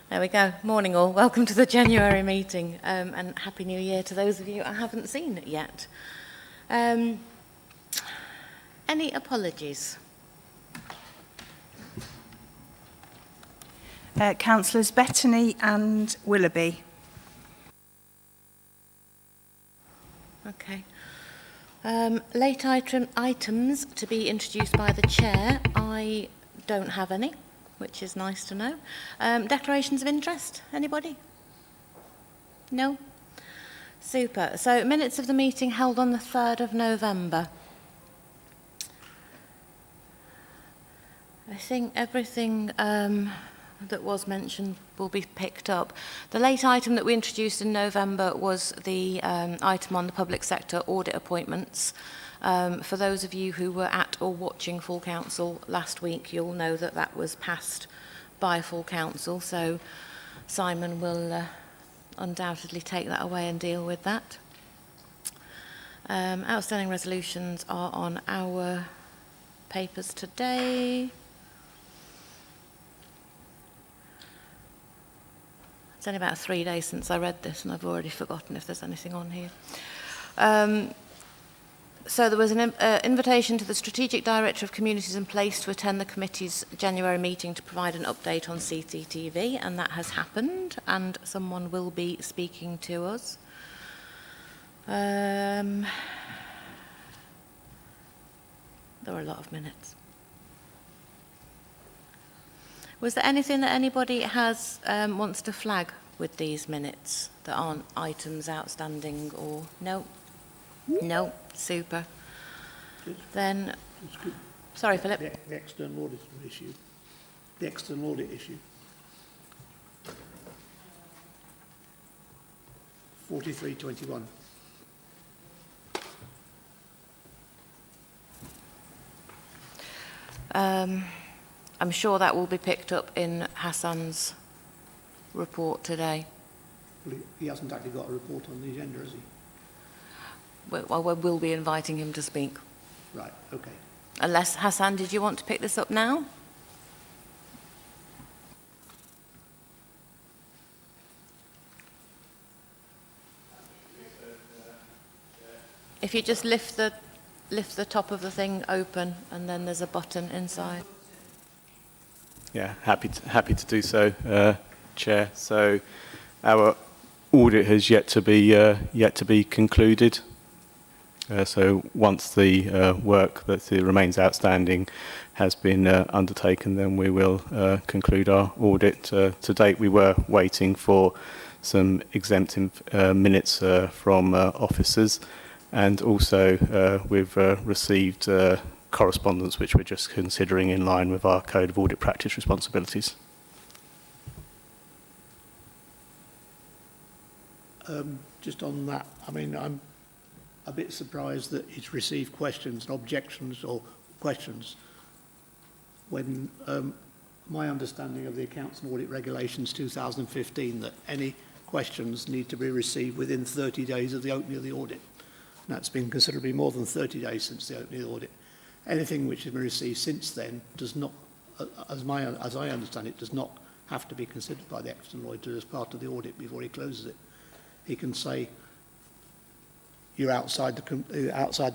There we go. Morning all. Welcome to the January meeting and Happy New Year to those of you I haven't seen yet. Any apologies? Councillors Bettany and Willoughby. Okay. Late items to be introduced by the chair. I don't have any, which is nice to know. Declarations of interest, anybody? No? Super. So minutes of the meeting held on the 3rd of November. I think everything that was mentioned will be picked up. The late item that we introduced in November was the item on the public sector audit appointments. For those of you who were at or watching full council last week, you'll know that that was passed by full council, so Simon will undoubtedly take that away and deal with that. Outstanding resolutions are on our papers today. It's only about 3 days since I read this and I've already forgotten if there's anything on here. So there was an invitation to the Strategic Director of Communities in place to attend the committee's January meeting to provide an update on Cctv, and that has happened, and someone will be speaking to us. There were a lot of minutes. Was there anything that anybody has wants to flag with these minutes that aren't items outstanding or no? No, super. Then, sorry, Philip. The external audit issue. The external audit issue. 4321. I'm sure that will be picked up in Hassan's report today. Well, he hasn't actually got a report on the agenda, has he? Well, we'll be inviting him to speak. Right, okay. Unless, Hassan, did you want to pick this up now? If you just lift the top of the thing open, and then there's a button inside. Yeah, happy to do so, Chair. So our audit has yet to be concluded. So once the work that remains outstanding has been undertaken, then we will conclude our audit. To date, we were waiting for some exempt minutes from officers, and also we've received correspondence which we're just considering in line with our Code of Audit Practice Responsibilities. Just on that, I mean, I'm a bit surprised that it's received questions and objections or questions when my understanding of the Accounts and Audit Regulations 2015 that any questions need to be received within 30 days of the opening of the audit. And that's been considerably more than 30 days since the opening of the audit. Anything which has been received since then does not, as I understand it, does not have to be considered by the external auditor as part of the audit before he closes it. He can say, you're outside the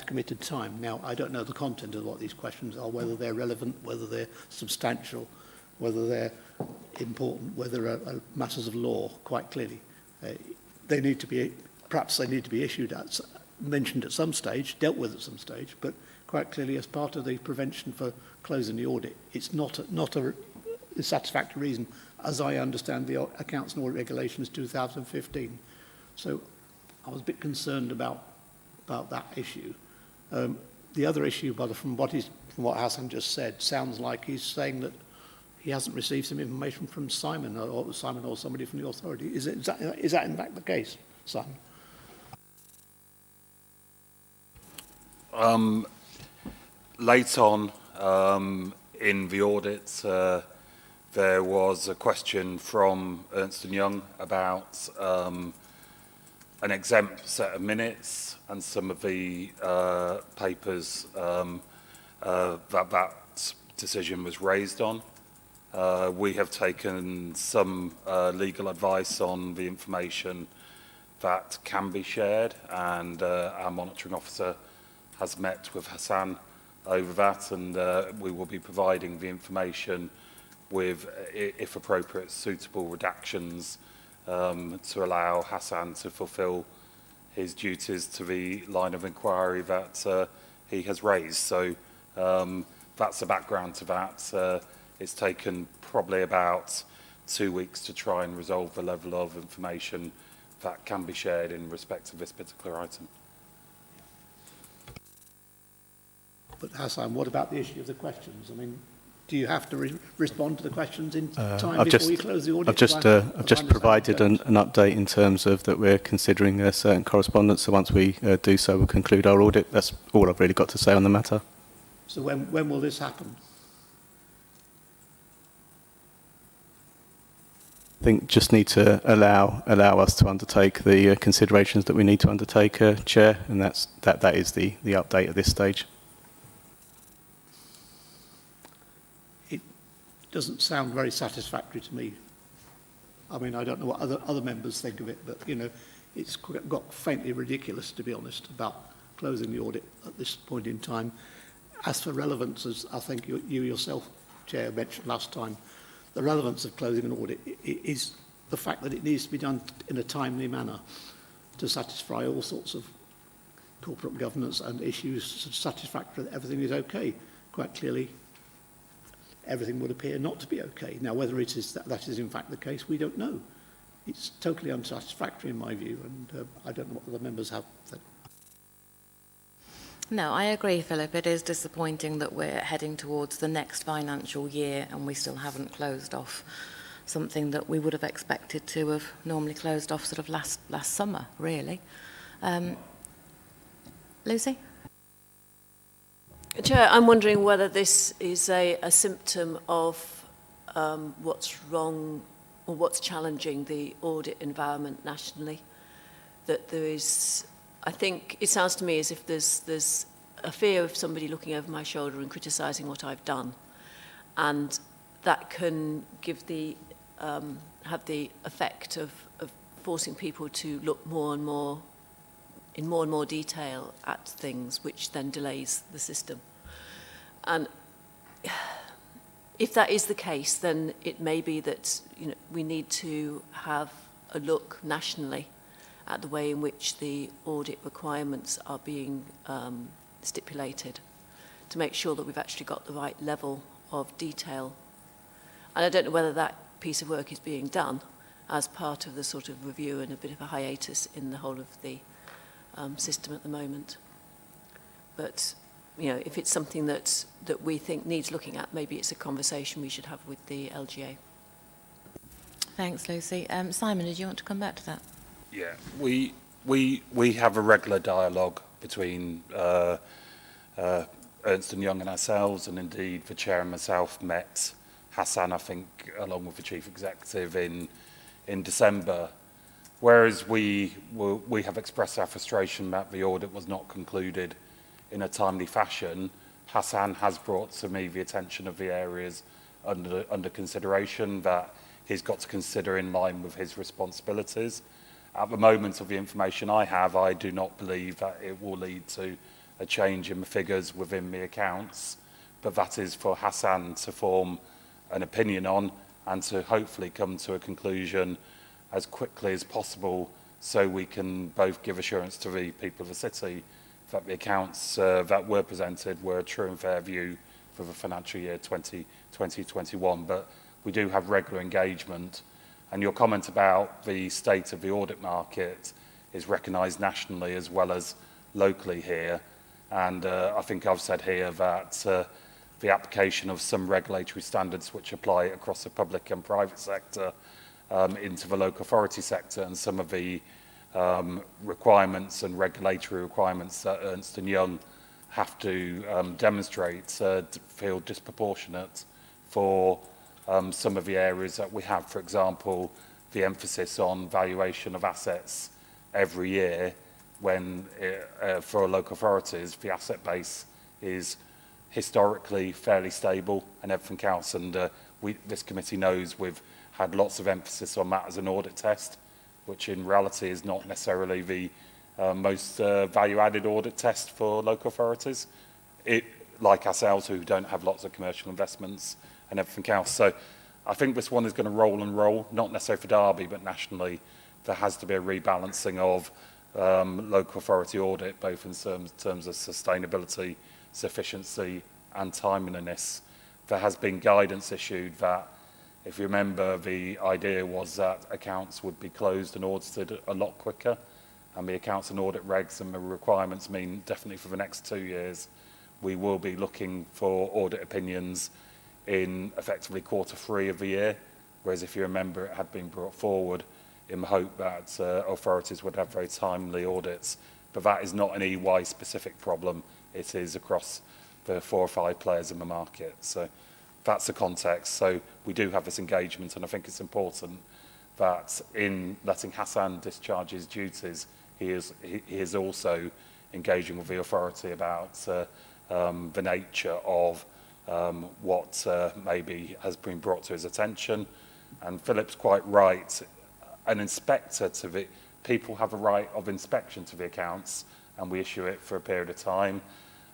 committed time. Now, I don't know the content of what these questions are, whether they're relevant, whether they're substantial, whether they're important, whether they're matters of law, quite clearly. They need to be, perhaps they need to be issued, mentioned at some stage, dealt with at some stage, but quite clearly as part of the prevention for closing the audit, it's not a satisfactory reason, as I understand the Accounts and Audit Regulations 2015. So I was a bit concerned about that issue. The other issue, from what Hassan just said, sounds like he's saying that he hasn't received some information from Simon or somebody from the authority. Is that in fact the case, Simon? Late on in the audit, there was a question from Ernst & Young about an exempt set of minutes and some of the papers that decision was raised on. We have taken some legal advice on the information that can be shared, and our monitoring officer has met with Hassan over that, and we will be providing the information with, if appropriate, suitable redactions to allow Hassan to fulfil his duties to the line of inquiry that he has raised. So that's the background to that. It's taken probably about 2 weeks to try and resolve the level of information that can be shared in respect of this particular item. But Hassan, what about the issue of the questions? I mean, do you have to respond to the questions in time before you close the audit? I've just provided an update in terms of that we're considering certain correspondence. So once we do so, we'll conclude our audit. That's all I've really got to say on the matter. So when will this happen? I think just need to allow us to undertake the considerations that we need to undertake, Chair, and that is the update at this stage. It doesn't sound very satisfactory to me. I mean, I don't know what other members think of it, but, you know, it's got faintly ridiculous, to be honest, about closing the audit at this point in time. As for relevance, as I think you yourself, Chair, mentioned last time, the relevance of closing an audit is the fact that it needs to be done in a timely manner to satisfy all sorts of corporate governance and issues satisfactory that everything is okay. Quite clearly, everything would appear not to be okay. Now, whether it is that is in fact the case, we don't know. It's totally unsatisfactory in my view, and I don't know what other members have said. No, I agree, Philip. It is disappointing that we're heading towards the next financial year and we still haven't closed off something that we would have expected to have normally closed off sort of last summer, really. Lucy? Chair, I'm wondering whether this is a symptom of what's wrong or what's challenging the audit environment nationally. That there is, I think it sounds to me as if there's a fear of somebody looking over my shoulder and criticising what I've done, and that can give the have the effect of forcing people to look more and more detail at things, which then delays the system. And if that is the case, then it may be that, you know, we need to have a look nationally at the way in which the audit requirements are being stipulated to make sure that we've actually got the right level of detail. And I don't know whether that piece of work is being done as part of the sort of review and a bit of a hiatus in the whole of the system at the moment. But, you know, if it's something that we think needs looking at, maybe it's a conversation we should have with the LGA. Thanks, Lucy. Simon, did you want to come back to that? Yeah, we have a regular dialogue between Ernst & Young and ourselves, and indeed the Chair and myself met Hassan, I think, along with the Chief Executive in December, whereas we have expressed our frustration that the audit was not concluded in a timely fashion. Hassan has brought to me the attention of the areas under consideration that he's got to consider in line with his responsibilities. At the moment of the information I have, I do not believe that it will lead to a change in the figures within the accounts, but that is for Hassan to form an opinion on and to hopefully come to a conclusion as quickly as possible, so we can both give assurance to the people of the city that the accounts that were presented were a true and fair view for the financial year 2020-21. But we do have regular engagement, and your comment about the state of the audit market is recognised nationally as well as locally here. And I think I've said here that the application of some regulatory standards which apply across the public and private sector into the local authority sector, and some of the requirements and regulatory requirements that Ernst & Young have to demonstrate feel disproportionate for some of the areas that we have. For example, the emphasis on valuation of assets every year, when for local authorities the asset base is historically fairly stable and everything else, and this committee knows we've had lots of emphasis on that as an audit test, which in reality is not necessarily the most value-added audit test for local authorities, like ourselves who don't have lots of commercial investments and everything else. So I think this one is going to roll and roll, not necessarily for Derby, but nationally. There has to be a rebalancing of local authority audit, both in terms of sustainability, sufficiency and timeliness. There has been guidance issued that, if you remember, the idea was that accounts would be closed and audited a lot quicker, and the accounts and audit regs and the requirements mean definitely for the next 2 years we will be looking for audit opinions in effectively Q3 of the year, whereas if you remember it had been brought forward in the hope that authorities would have very timely audits. But that is not an EY specific problem, it is across the 4 or 5 players in the market. So that's the context. So we do have this engagement, and I think it's important that in letting Hassan discharge his duties, he is also engaging with the authority about the nature of what maybe has been brought to his attention. And Philip's quite right. An inspector to the people have a right of inspection to the accounts, and we issue it for a period of time.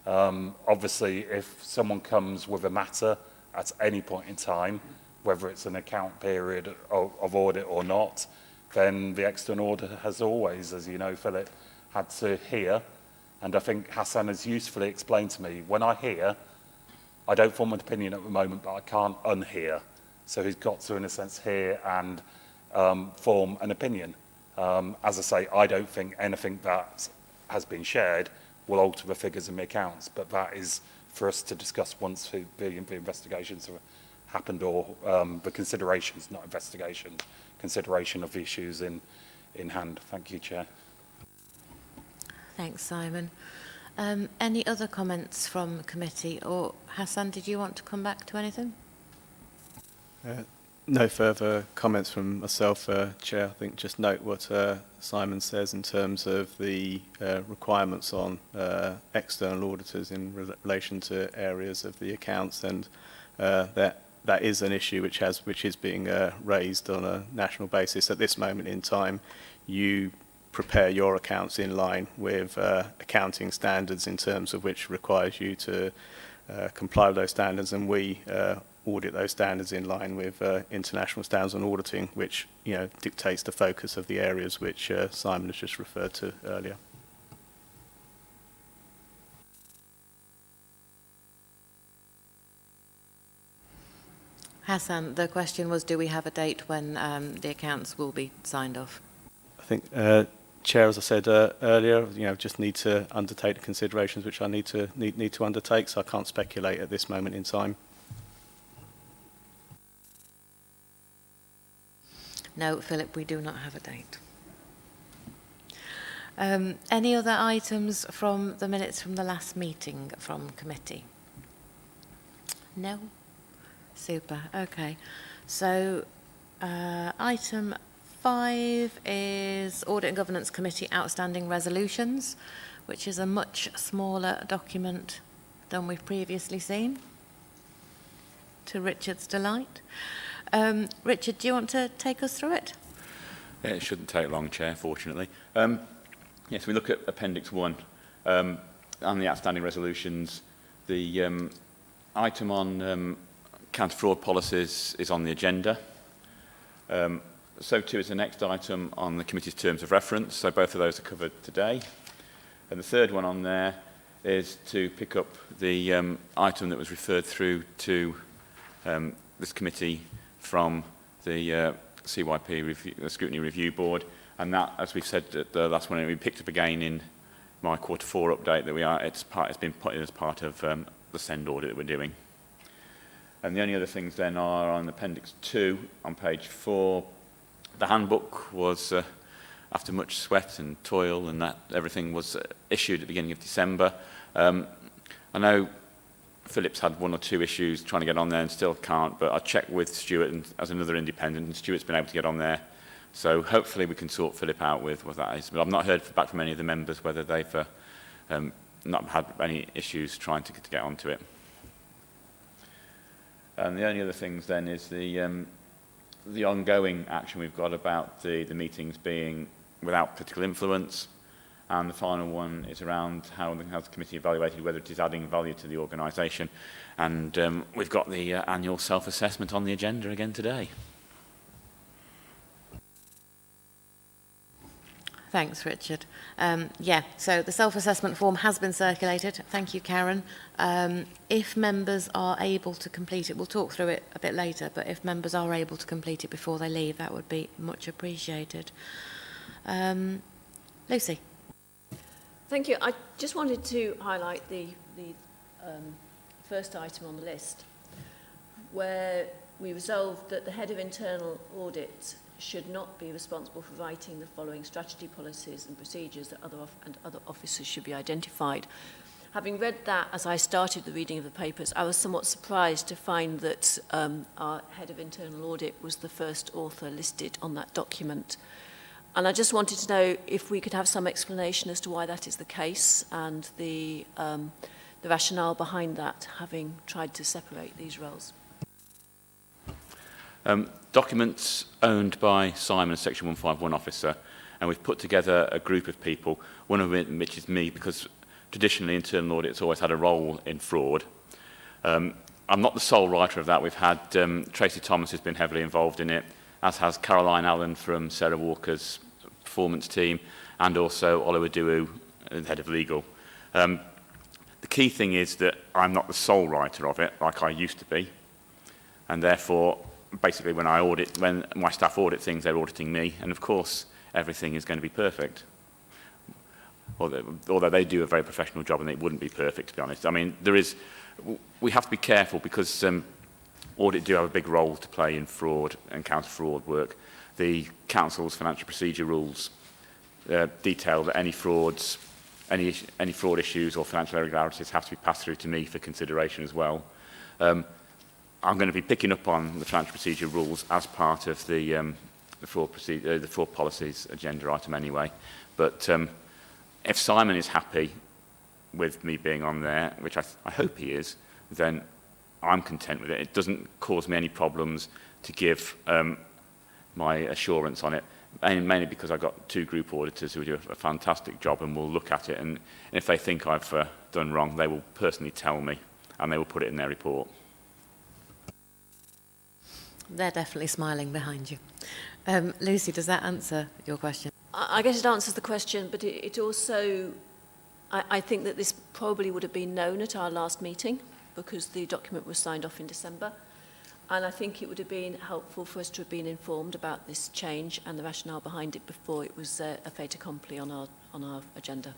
Obviously, if someone comes with a matter at any point in time, whether it's an account period of audit or not, then the external auditor has always, as you know, Philip, had to hear. And I think Hassan has usefully explained to me, when I hear, I don't form an opinion at the moment, but I can't unhear. So he's got to, in a sense, hear and form an opinion. As I say, I don't think anything that has been shared will alter the figures in the accounts, but that is for us to discuss once the investigations have happened, or the considerations, not investigation, consideration of the issues in hand. Thank you, Chair. Thanks, Simon. Any other comments from the committee? Or Hassan, did you want to come back to anything? No further comments from myself, Chair. I think just note what Simon says in terms of the requirements on external auditors in relation to areas of the accounts, and that is an issue which is being raised on a national basis. At this moment in time, you prepare your accounts in line with accounting standards in terms of which requires you to comply with those standards, and we audit those standards in line with international standards on auditing, which dictates the focus of the areas which Simon has just referred to earlier. Hassan, the question was, do we have a date when the accounts will be signed off? I think, Chair, as I said earlier, just need to undertake the considerations which I need to undertake, so I can't speculate at this moment in time. No, Philip, we do not have a date. Any other items from the minutes from the last meeting from committee? No? Super. Okay. So item 5 is Audit and Governance Committee outstanding resolutions, which is a much smaller document than we've previously seen, to Richard's delight. Richard, do you want to take us through it? Yeah, it shouldn't take long, Chair, fortunately. Yes, we look at Appendix 1 and the outstanding resolutions. The item on counter-fraud policies is on the agenda. So too is the next item on the committee's terms of reference, so both of those are covered today. And the third one on there is to pick up the item that was referred through to this committee from the CYP review, the Scrutiny Review Board, and that, as we've said at the last one, we picked up again in my Q4 update that it's been put in as part of the SEND audit that we're doing. And the only other things then are on Appendix 2 on page 4. The handbook was, after much sweat and toil, and that everything was issued at the beginning of December. I know Philip's had 1 or 2 issues trying to get on there and still can't, but I checked with Stuart as another independent, and Stuart's been able to get on there. So hopefully we can sort Philip out with what that is. But I've not heard back from any of the members whether they've not had any issues trying to get onto it. And the only other things then is the ongoing action we've got about the meetings being without political influence. And the final one is around how the committee evaluated whether it is adding value to the organisation. And we've got the annual self-assessment on the agenda again today. Thanks, Richard. Yeah, so the self-assessment form has been circulated. Thank you, Karen. If members are able to complete it, we'll talk through it a bit later, but if members are able to complete it before they leave, that would be much appreciated. Lucy. Thank you. I just wanted to highlight the first item on the list, where we resolved that the head of internal audit should not be responsible for writing the following strategy, policies and procedures that other officers should be identified. Having read that as I started the reading of the papers, I was somewhat surprised to find that our head of internal audit was the first author listed on that document. And I just wanted to know if we could have some explanation as to why that is the case and the rationale behind that, having tried to separate these roles. Documents owned by Simon, as Section 151 officer, and we've put together a group of people, one of which is me, because traditionally internal audit has always had a role in fraud. I'm not the sole writer of that. We've had Tracy Thomas, who's been heavily involved in it, as has Caroline Allen from Sarah Walker's performance team, and also Oliver Duwu, the head of legal. The key thing is that I'm not the sole writer of it, like I used to be, and therefore, basically, when my staff audit things, they're auditing me, and of course, everything is going to be perfect. Although they do a very professional job, and it wouldn't be perfect, to be honest. I mean, we have to be careful because audit do have a big role to play in fraud and counter-fraud work. The Council's financial procedure rules detail that any fraud issues or financial irregularities have to be passed through to me for consideration as well. I'm going to be picking up on the financial procedure rules as part of the fraud policies agenda item anyway. But if Simon is happy with me being on there, which I hope he is, then I'm content with it. It doesn't cause me any problems to give my assurance on it, and mainly because I've got two group auditors who do a fantastic job and will look at it, and if they think I've done wrong, they will personally tell me, and they will put it in their report. They're definitely smiling behind you. Lucy, does that answer your question? I guess it answers the question, but it also, I think that this probably would have been known at our last meeting because the document was signed off in December. And I think it would have been helpful for us to have been informed about this change and the rationale behind it before it was a fait accompli on our agenda.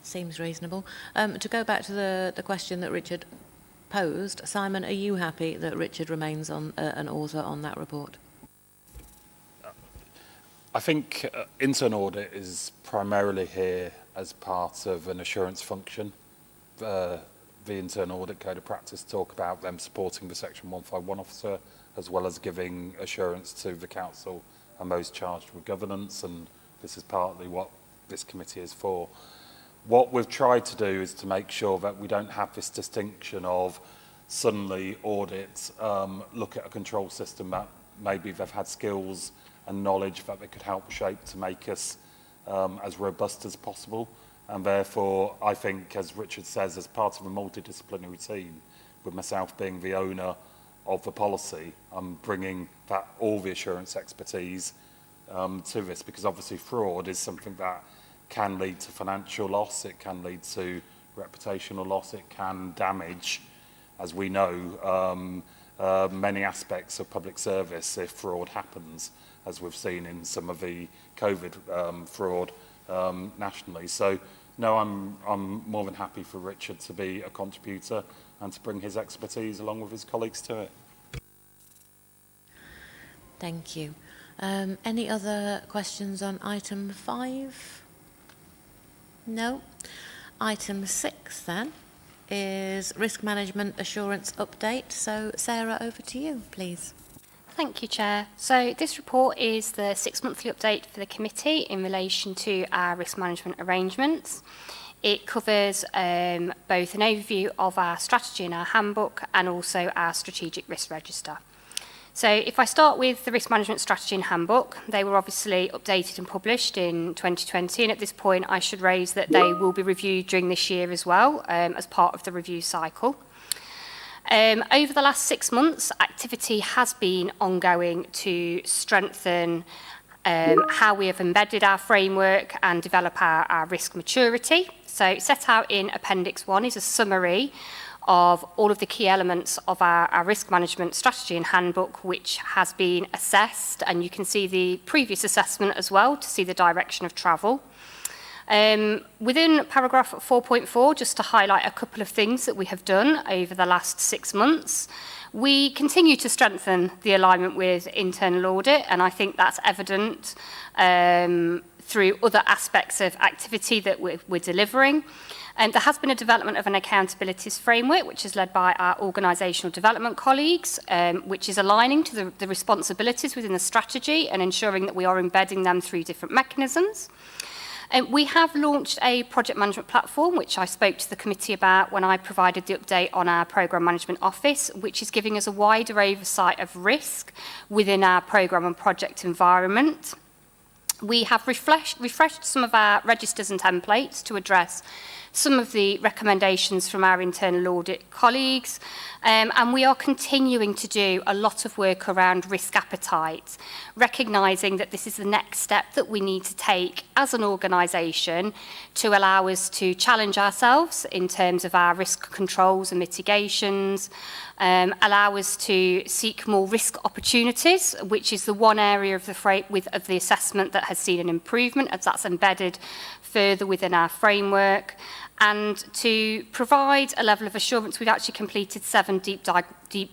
Seems reasonable. To go back to the question that Richard posed, Simon, are you happy that Richard remains on an author on that report? I think internal audit is primarily here as part of an assurance function. The Internal Audit Code of Practice talk about them supporting the Section 151 officer as well as giving assurance to the council and those charged with governance, and this is partly what this committee is for. What we've tried to do is to make sure that we don't have this distinction of suddenly audit, look at a control system that maybe they've had skills and knowledge that they could help shape to make us as robust as possible. And therefore, I think, as Richard says, as part of a multidisciplinary team, with myself being the owner of the policy, I'm bringing all the assurance expertise to this, because obviously fraud is something that can lead to financial loss, it can lead to reputational loss, it can damage, as we know, many aspects of public service if fraud happens, as we've seen in some of the COVID fraud nationally. So, no, I'm more than happy for Richard to be a contributor and to bring his expertise along with his colleagues to it. Thank you. Any other questions on item 5? No. Item 6 then is risk management assurance update. So Sarah, over to you, please. Thank you, Chair. So this report is the 6-monthly update for the committee in relation to our risk management arrangements. It covers both an overview of our strategy and our handbook and also our strategic risk register. So if I start with the risk management strategy and handbook, they were obviously updated and published in 2020, and at this point I should raise that they will be reviewed during this year as well as part of the review cycle. Over the last 6 months, activity has been ongoing to strengthen how we have embedded our framework and develop our risk maturity. So set out in Appendix 1 is a summary of all of the key elements of our risk management strategy and handbook, which has been assessed, and you can see the previous assessment as well to see the direction of travel. Within paragraph 4.4, just to highlight a couple of things that we have done over the last 6 months, we continue to strengthen the alignment with internal audit, and I think that's evident through other aspects of activity that we're delivering. There has been a development of an accountabilities framework, which is led by our organisational development colleagues, which is aligning to the responsibilities within the strategy and ensuring that we are embedding them through different mechanisms. We have launched a project management platform, which I spoke to the committee about when I provided the update on our programme management office, which is giving us a wider oversight of risk within our programme and project environment. We have refreshed some of our registers and templates to address some of the recommendations from our internal audit colleagues, and we are continuing to do a lot of work around risk appetite, recognising that this is the next step that we need to take as an organisation to allow us to challenge ourselves in terms of our risk controls and mitigations, allow us to seek more risk opportunities, which is the one area of the assessment that has seen an improvement, as that's embedded further within our framework, and to provide a level of assurance. We've actually completed 7 deep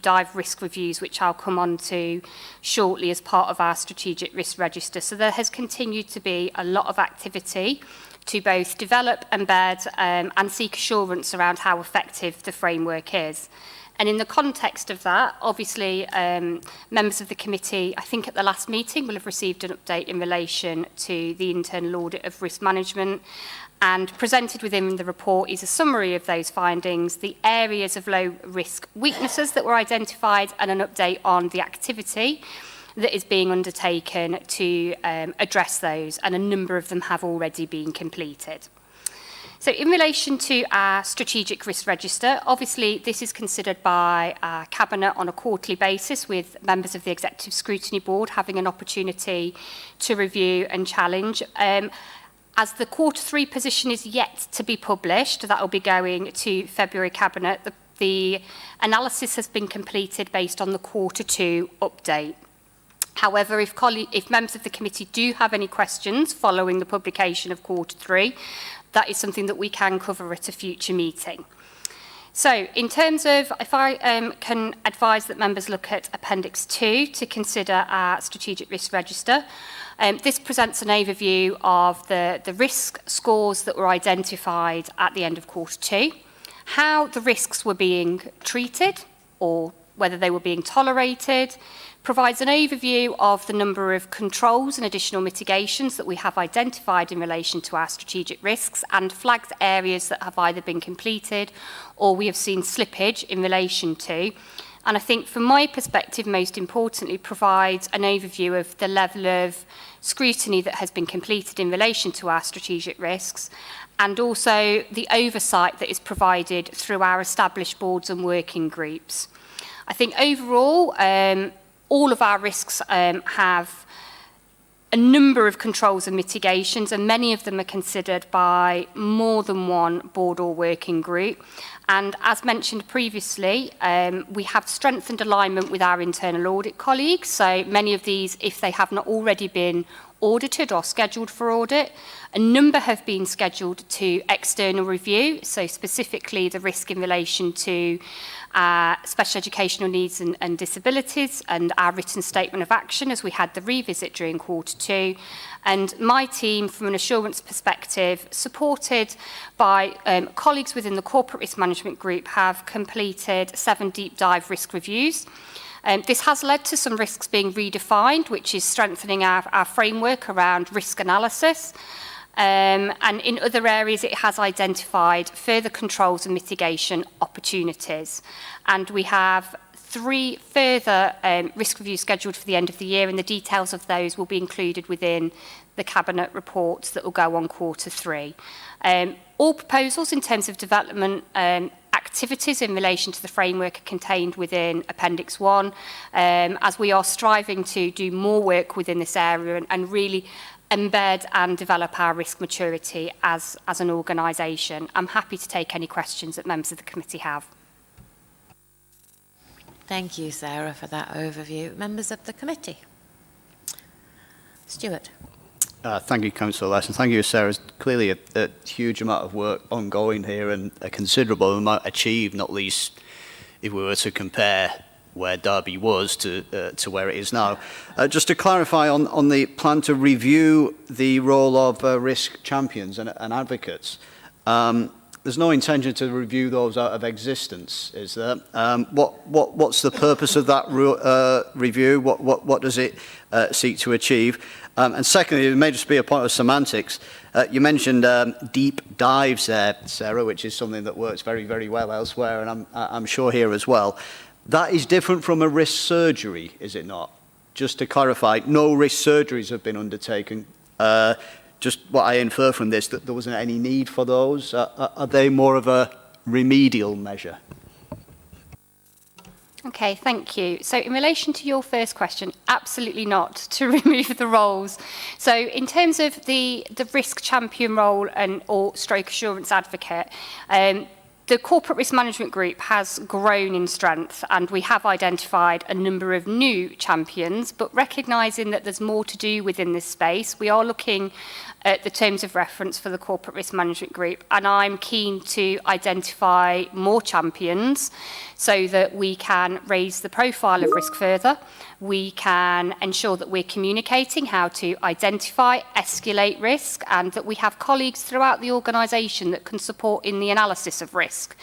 dive risk reviews, which I'll come on to shortly as part of our strategic risk register. So there has continued to be a lot of activity to both develop, embed, and seek assurance around how effective the framework is. And in the context of that, obviously, members of the committee, I think at the last meeting, will have received an update in relation to the internal audit of risk management. And presented within the report is a summary of those findings, the areas of low risk weaknesses that were identified, and an update on the activity that is being undertaken to address those. And a number of them have already been completed. So in relation to our strategic risk register, obviously this is considered by our Cabinet on a quarterly basis, with members of the Executive Scrutiny Board having an opportunity to review and challenge. As the Q3 position is yet to be published, that will be going to February Cabinet, the analysis has been completed based on the Q2 update. However, if members of the committee do have any questions following the publication of Q3, that is something that we can cover at a future meeting. So in terms of, if I can advise that members look at Appendix 2 to consider our strategic risk register, this presents an overview of the risk scores that were identified at the end of Q2, how the risks were being treated or whether they were being tolerated, provides an overview of the number of controls and additional mitigations that we have identified in relation to our strategic risks, and flags areas that have either been completed or we have seen slippage in relation to. And I think from my perspective, most importantly, provides an overview of the level of scrutiny that has been completed in relation to our strategic risks, and also the oversight that is provided through our established boards and working groups. I think overall, all of our risks have a number of controls and mitigations, and many of them are considered by more than one board or working group. And as mentioned previously, we have strengthened alignment with our internal audit colleagues. So many of these, if they have not already been audited or scheduled for audit, a number have been scheduled to external review. So specifically the risk in relation to special educational needs and disabilities, and our written statement of action as we had the revisit during Q2. And my team, from an assurance perspective, supported by colleagues within the corporate risk management group, have completed 7 deep dive risk reviews. This has led to some risks being redefined, which is strengthening our framework around risk analysis. And in other areas, it has identified further controls and mitigation opportunities. And we have 3 further risk reviews scheduled for the end of the year, and the details of those will be included within the Cabinet reports that will go on Q3. All proposals in terms of development activities in relation to the framework are contained within Appendix 1, as we are striving to do more work within this area and really embed and develop our risk maturity as an organisation. I'm happy to take any questions that members of the committee have. Thank you, Sarah, for that overview. Members of the committee. Stuart. Thank you, Councillor Lesson. Thank you, Sarah. There's clearly a huge amount of work ongoing here and a considerable amount achieved, not least if we were to compare where Derby was to where it is now. Just to clarify on the plan to review the role of risk champions and advocates, there's no intention to review those out of existence, is there? What's the purpose of that review? What does it seek to achieve? And secondly, it may just be a point of semantics. You mentioned deep dives there, Sarah, which is something that works very, very well elsewhere, and I'm sure here as well. That is different from a risk surgery, is it not? Just to clarify, no risk surgeries have been undertaken. Just what I infer from this, that there wasn't any need for those. Are they more of a remedial measure? Okay, thank you. So in relation to your first question, absolutely not to remove the roles. So in terms of the risk champion role or stroke assurance advocate, the Corporate Risk Management Group has grown in strength, and we have identified a number of new champions, but recognising that there's more to do within this space, we are looking at the terms of reference for the Corporate Risk Management Group, and I'm keen to identify more champions so that we can raise the profile of risk further. We can ensure that we're communicating how to identify, escalate risk, and that we have colleagues throughout the organisation that can support in the analysis of risk.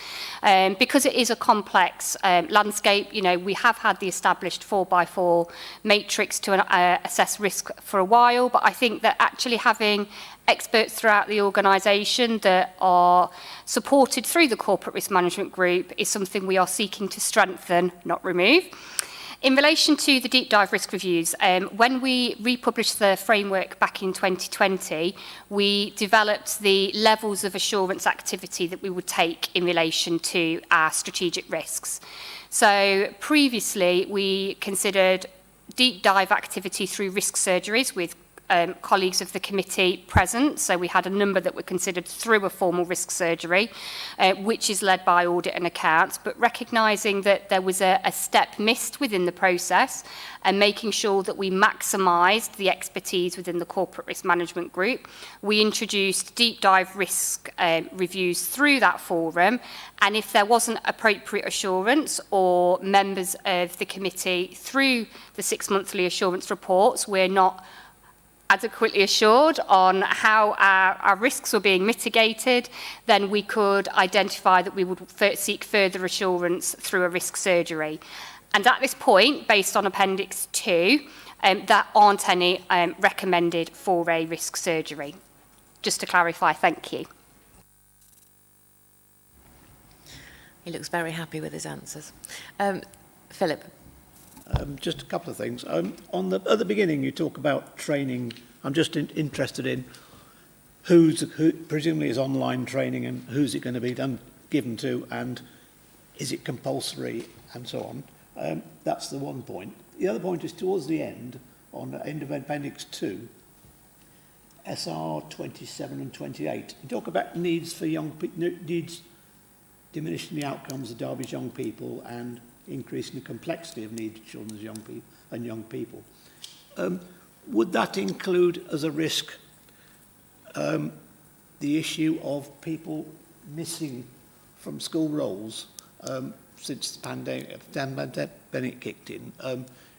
Because it is a complex landscape, you know, we have had the established 4x4 matrix to assess risk for a while, but I think that actually having experts throughout the organisation that are supported through the Corporate Risk Management Group is something we are seeking to strengthen, not remove. In relation to the deep dive risk reviews, when we republished the framework back in 2020, we developed the levels of assurance activity that we would take in relation to our strategic risks. So previously, we considered deep dive activity through risk surgeries with colleagues of the committee present. So we had a number that were considered through a formal risk surgery, which is led by Audit and Accounts, but recognising that there was a step missed within the process and making sure that we maximised the expertise within the Corporate Risk Management Group, we introduced deep dive risk reviews through that forum. And if there wasn't appropriate assurance or members of the committee through the 6 monthly assurance reports, we're not adequately assured on how our risks were being mitigated, then we could identify that we would seek further assurance through a risk surgery. And at this point, based on Appendix 2, there aren't any recommended for a risk surgery. Just to clarify, thank you. He looks very happy with his answers. Philip. Just a couple of things. At the beginning, you talk about training. I'm just interested in who presumably is online training and who's it going to be given to, and is it compulsory, and so on. That's the one point. The other point is towards the end, on the end of Appendix 2, SR 27 and 28. You talk about needs for needs diminishing the outcomes of Derby's young people and increasing the complexity of needs of children's young people. Would that include as a risk the issue of people missing from school roles since the pandemic kicked in?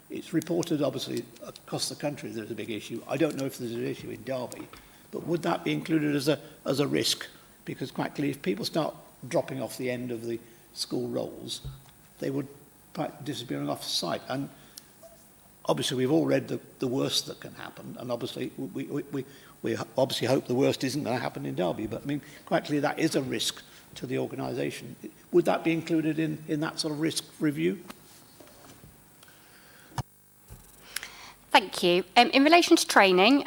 It's reported, obviously, across the country there's a big issue. I don't know if there's an issue in Derby, but would that be included as a risk? Because quite clearly, if people start dropping off the end of the school roles, they would disappearing off sight. And obviously we've all read the worst that can happen, and obviously we obviously hope the worst isn't going to happen in Derby, but I mean, quite clearly that is a risk to the organisation. Would that be included in that sort of risk review? Thank you. In relation to training,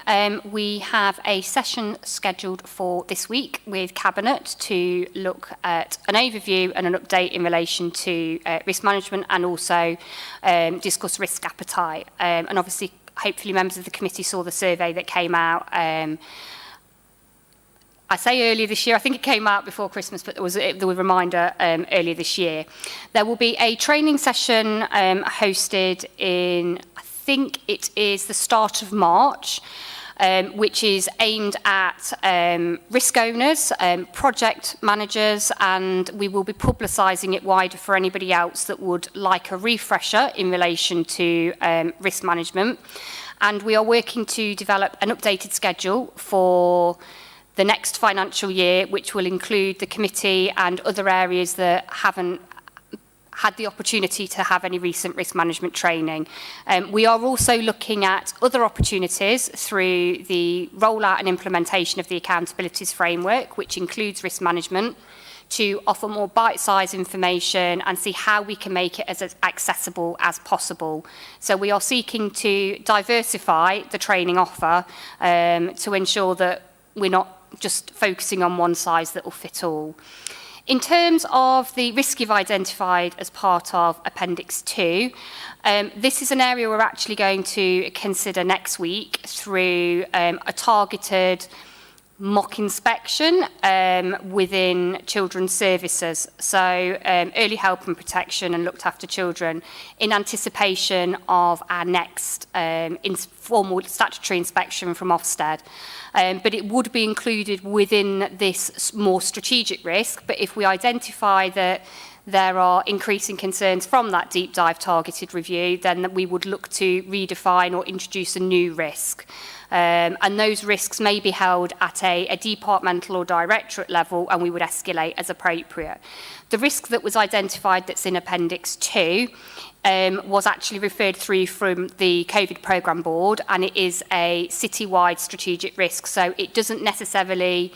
we have a session scheduled for this week with Cabinet to look at an overview and an update in relation to risk management, and also discuss risk appetite. And obviously, hopefully members of the committee saw the survey that came out. I say earlier this year, I think it came out before Christmas, but there was a reminder earlier this year. There will be a training session hosted in, I think it is the start of March, which is aimed at risk owners, project managers, and we will be publicising it wider for anybody else that would like a refresher in relation to risk management. And we are working to develop an updated schedule for the next financial year, which will include the committee and other areas that haven't had the opportunity to have any recent risk management training. We are also looking at other opportunities through the rollout and implementation of the accountabilities framework, which includes risk management, to offer more bite-sized information and see how we can make it as accessible as possible. So we are seeking to diversify the training offer to ensure that we're not just focusing on one size that will fit all. In terms of the risk you've identified as part of Appendix 2, this is an area we're actually going to consider next week through a targeted mock inspection within children's services, so early help and protection and looked after children, in anticipation of our next formal statutory inspection from Ofsted. But it would be included within this more strategic risk, but if we identify that there are increasing concerns from that deep dive targeted review, then we would look to redefine or introduce a new risk. And those risks may be held at a departmental or directorate level, and we would escalate as appropriate. The risk that was identified that's in Appendix 2 was actually referred through from the COVID programme board, and it is a citywide strategic risk. So it doesn't necessarily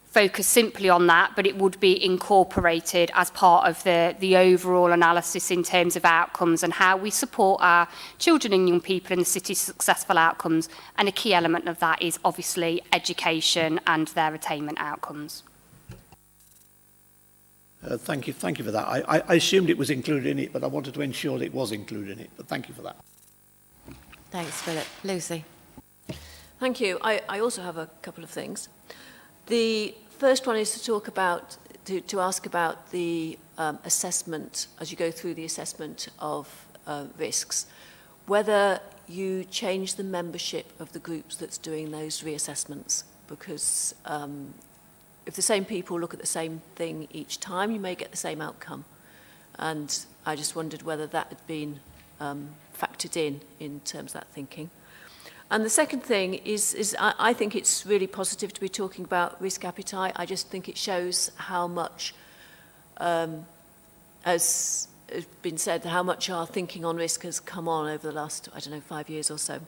focus simply on that, but it would be incorporated as part of the overall analysis in terms of outcomes and how we support our children and young people in the city's successful outcomes. And a key element of that is obviously education and their attainment outcomes. Thank you for that. I assumed it was included in it, but I wanted to ensure that it was included in it. But thank you for that. Thanks, Philip. Lucy. Thank you. I also have a couple of things. The first one is to talk about, to ask about the assessment, as you go through the assessment of risks, whether you change the membership of the groups that's doing those reassessments, because if the same people look at the same thing each time, you may get the same outcome. And I just wondered whether that had been factored in terms of that thinking. And the second thing is I think it's really positive to be talking about risk appetite. I just think it shows how much, as has been said, how much our thinking on risk has come on over the last, 5 years or so.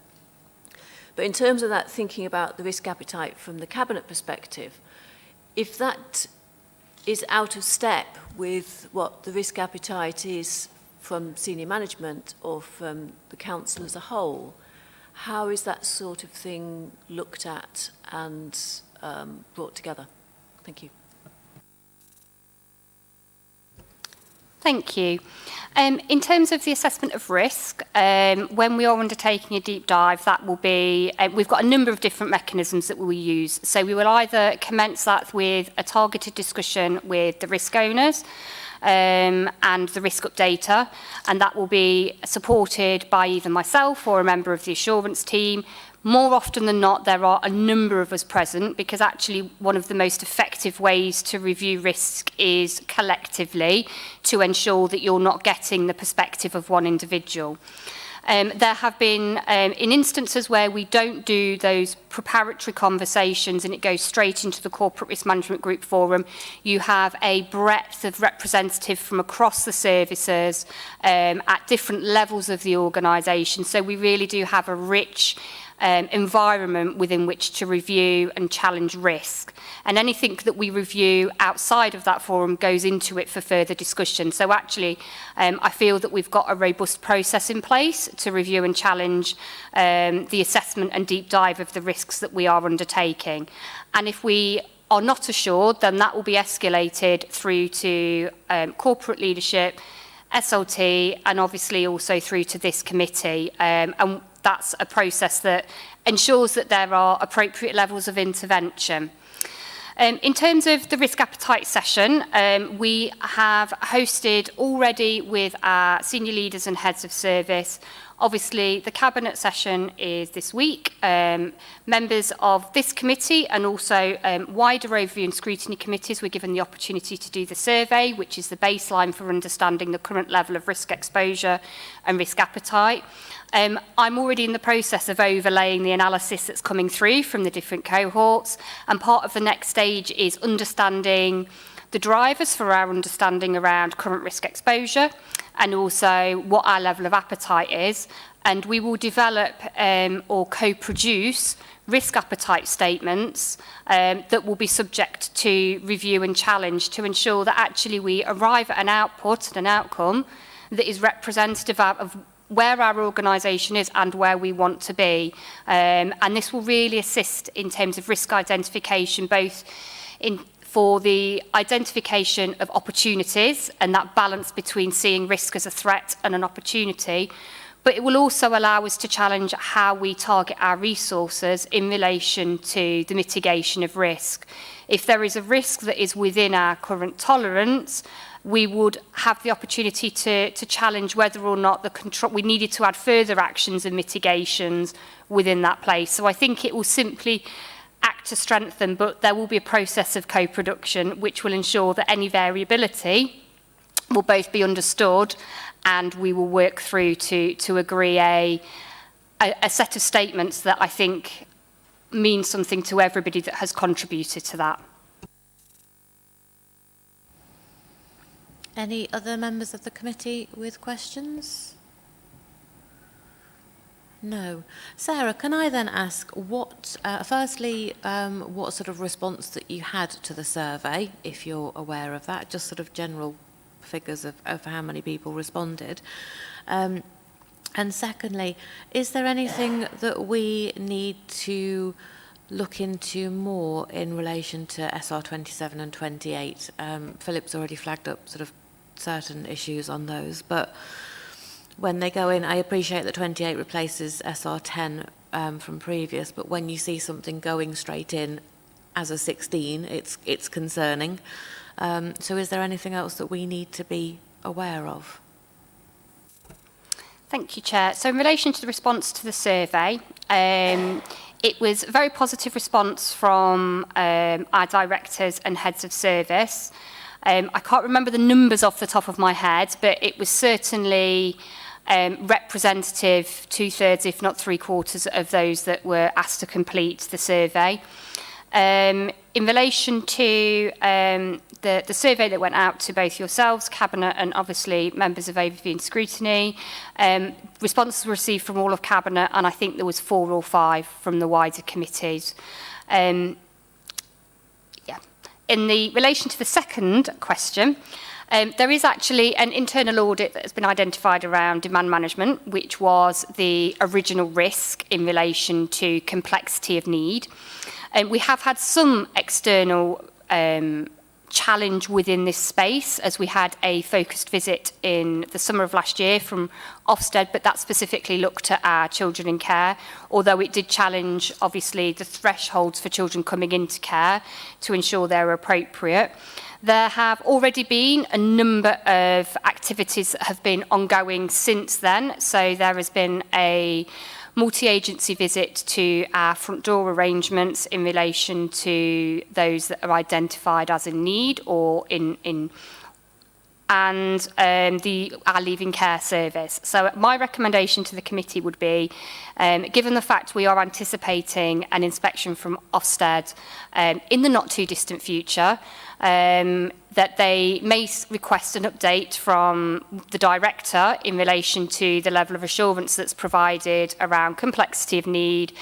But in terms of that thinking about the risk appetite from the Cabinet perspective, if that is out of step with what the risk appetite is from senior management or from the council as a whole, how is that sort of thing looked at and brought together? Thank you. Thank you. In terms of the assessment of risk, when we are undertaking a deep dive, that will be, we've got a number of different mechanisms that we will use. So we will either commence that with a targeted discussion with the risk owners, and the risk updater, and that will be supported by either myself or a member of the assurance team. More often than not, there are a number of us present, because actually one of the most effective ways to review risk is collectively, to ensure that you're not getting the perspective of one individual. There have been in instances where we don't do those preparatory conversations and it goes straight into the Corporate Risk Management Group Forum. You have a breadth of representatives from across the services at different levels of the organisation. So we really do have a rich environment within which to review and challenge risk. And anything that we review outside of that forum goes into it for further discussion. So actually, I feel that we've got a robust process in place to review and challenge the assessment and deep dive of the risks that we are undertaking. And if we are not assured, then that will be escalated through to corporate leadership, SLT, and obviously also through to this committee. And that's a process that ensures that there are appropriate levels of intervention. In terms of the risk appetite session, we have hosted already with our senior leaders and heads of service. Obviously, the Cabinet session is this week. Members of this committee and also wider overview and scrutiny committees were given the opportunity to do the survey, which is the baseline for understanding the current level of risk exposure and risk appetite. I'm already in the process of overlaying the analysis that's coming through from the different cohorts, and part of the next stage is understanding the drivers for our understanding around current risk exposure and also what our level of appetite is. And we will develop or co-produce risk appetite statements that will be subject to review and challenge to ensure that actually we arrive at an output and an outcome that is representative of where our organisation is and where we want to be. And this will really assist in terms of risk identification, both for the identification of opportunities and that balance between seeing risk as a threat and an opportunity, but it will also allow us to challenge how we target our resources in relation to the mitigation of risk. If there is a risk that is within our current tolerance, we would have the opportunity to challenge whether or not we needed to add further actions and mitigations within that place. So I think it will simply act to strengthen, but there will be a process of co-production which will ensure that any variability will both be understood and we will work through to agree a set of statements that I think mean something to everybody that has contributed to that. Any other members of the committee with questions? No. Sarah, can I then ask firstly, what sort of response that you had to the survey, if you're aware of that, just sort of general figures of how many people responded? And secondly, is there anything that we need to look into more in relation to SR 27 and 28? Philip's already flagged up sort of certain issues on those, but when they go in, I appreciate that 28 replaces SR 10 from previous, but when you see something going straight in as a 16, it's concerning. So is there anything else that we need to be aware of? Thank you, Chair. So in relation to the response to the survey, it was a very positive response from our directors and heads of service. I can't remember the numbers off the top of my head, but it was certainly representative, 2/3, if not 3/4 of those that were asked to complete the survey. In relation to the survey that went out to both yourselves, Cabinet, and obviously members of Overview and Scrutiny, responses were received from all of Cabinet, and I think there was 4 or 5 from the wider committees. In the relation to the second question, there is actually an internal audit that has been identified around demand management, which was the original risk in relation to complexity of need. We have had some external challenge within this space, as we had a focused visit in the summer of last year from Ofsted, but that specifically looked at our children in care, although it did challenge, obviously, the thresholds for children coming into care to ensure they're appropriate. There have already been a number of activities that have been ongoing since then. So there has been a multi-agency visit to our front door arrangements in relation to those that are identified as in need or and our leaving care service. So my recommendation to the committee would be, given the fact we are anticipating an inspection from Ofsted in the not too distant future, that they may request an update from the director in relation to the level of assurance that's provided around complexity of need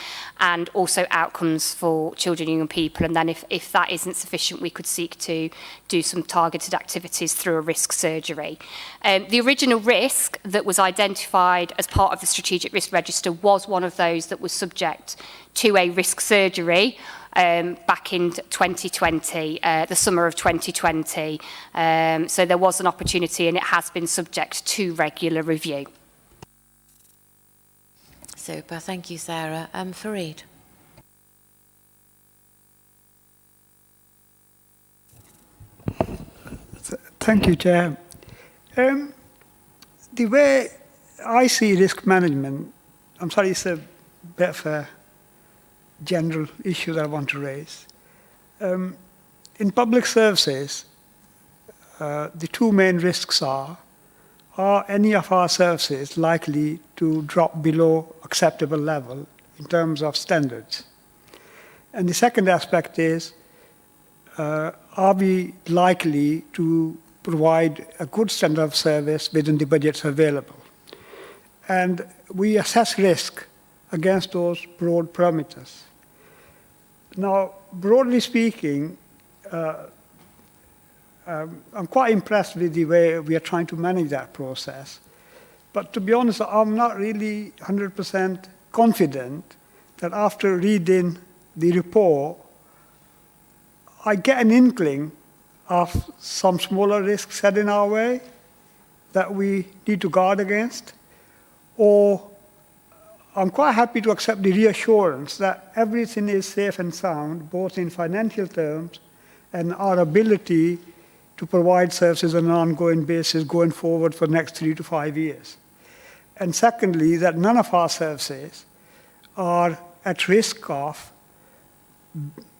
and also outcomes for children and young people. And then if that isn't sufficient, we could seek to do some targeted activities through a risk surgery. The original risk that was identified as part of the strategic risk register was one of those that was subject to a risk surgery back in 2020, the summer of 2020. So there was an opportunity and it has been subject to regular review. Super, thank you, Sarah. Fareed. Thank you, Chair. The way I see risk management, I'm sorry, it's a bit of a general issue that I want to raise. In public services, the two main risks are any of our services likely to drop below acceptable level in terms of standards? And the second aspect is, are we likely to provide a good standard of service within the budgets available? And we assess risk against those broad parameters. Now, broadly speaking, I'm quite impressed with the way we are trying to manage that process. But to be honest, I'm not really 100% confident that after reading the report, I get an inkling of some smaller risks heading our way that we need to guard against. Or I'm quite happy to accept the reassurance that everything is safe and sound, both in financial terms and our ability to provide services on an ongoing basis going forward for the next 3 to 5 years. And secondly, that none of our services are at risk of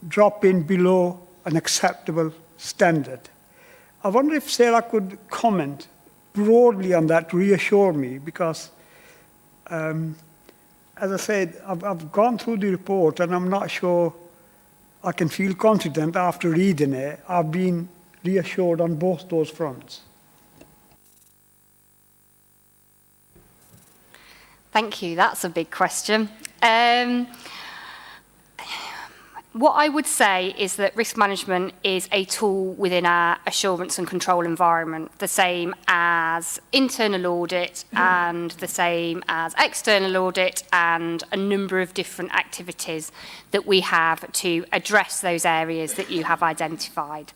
dropping below an acceptable standard. I wonder if Sarah could comment broadly on that to reassure me, because as I said, I've gone through the report and I'm not sure I can feel confident after reading it. I've been reassured on both those fronts. Thank you. That's a big question. What I would say is that risk management is a tool within our assurance and control environment, the same as internal audit and the same as external audit and a number of different activities that we have to address those areas that you have identified.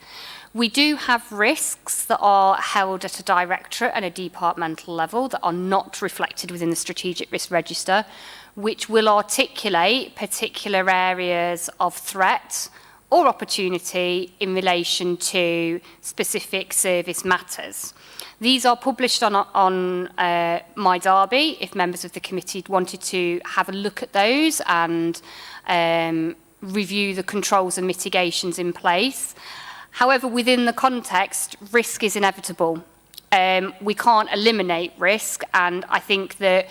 We do have risks that are held at a directorate and a departmental level that are not reflected within the strategic risk register, which will articulate particular areas of threat or opportunity in relation to specific service matters. These are published on My Derby, if members of the committee wanted to have a look at those and review the controls and mitigations in place. However, within the context, risk is inevitable. We can't eliminate risk, and I think that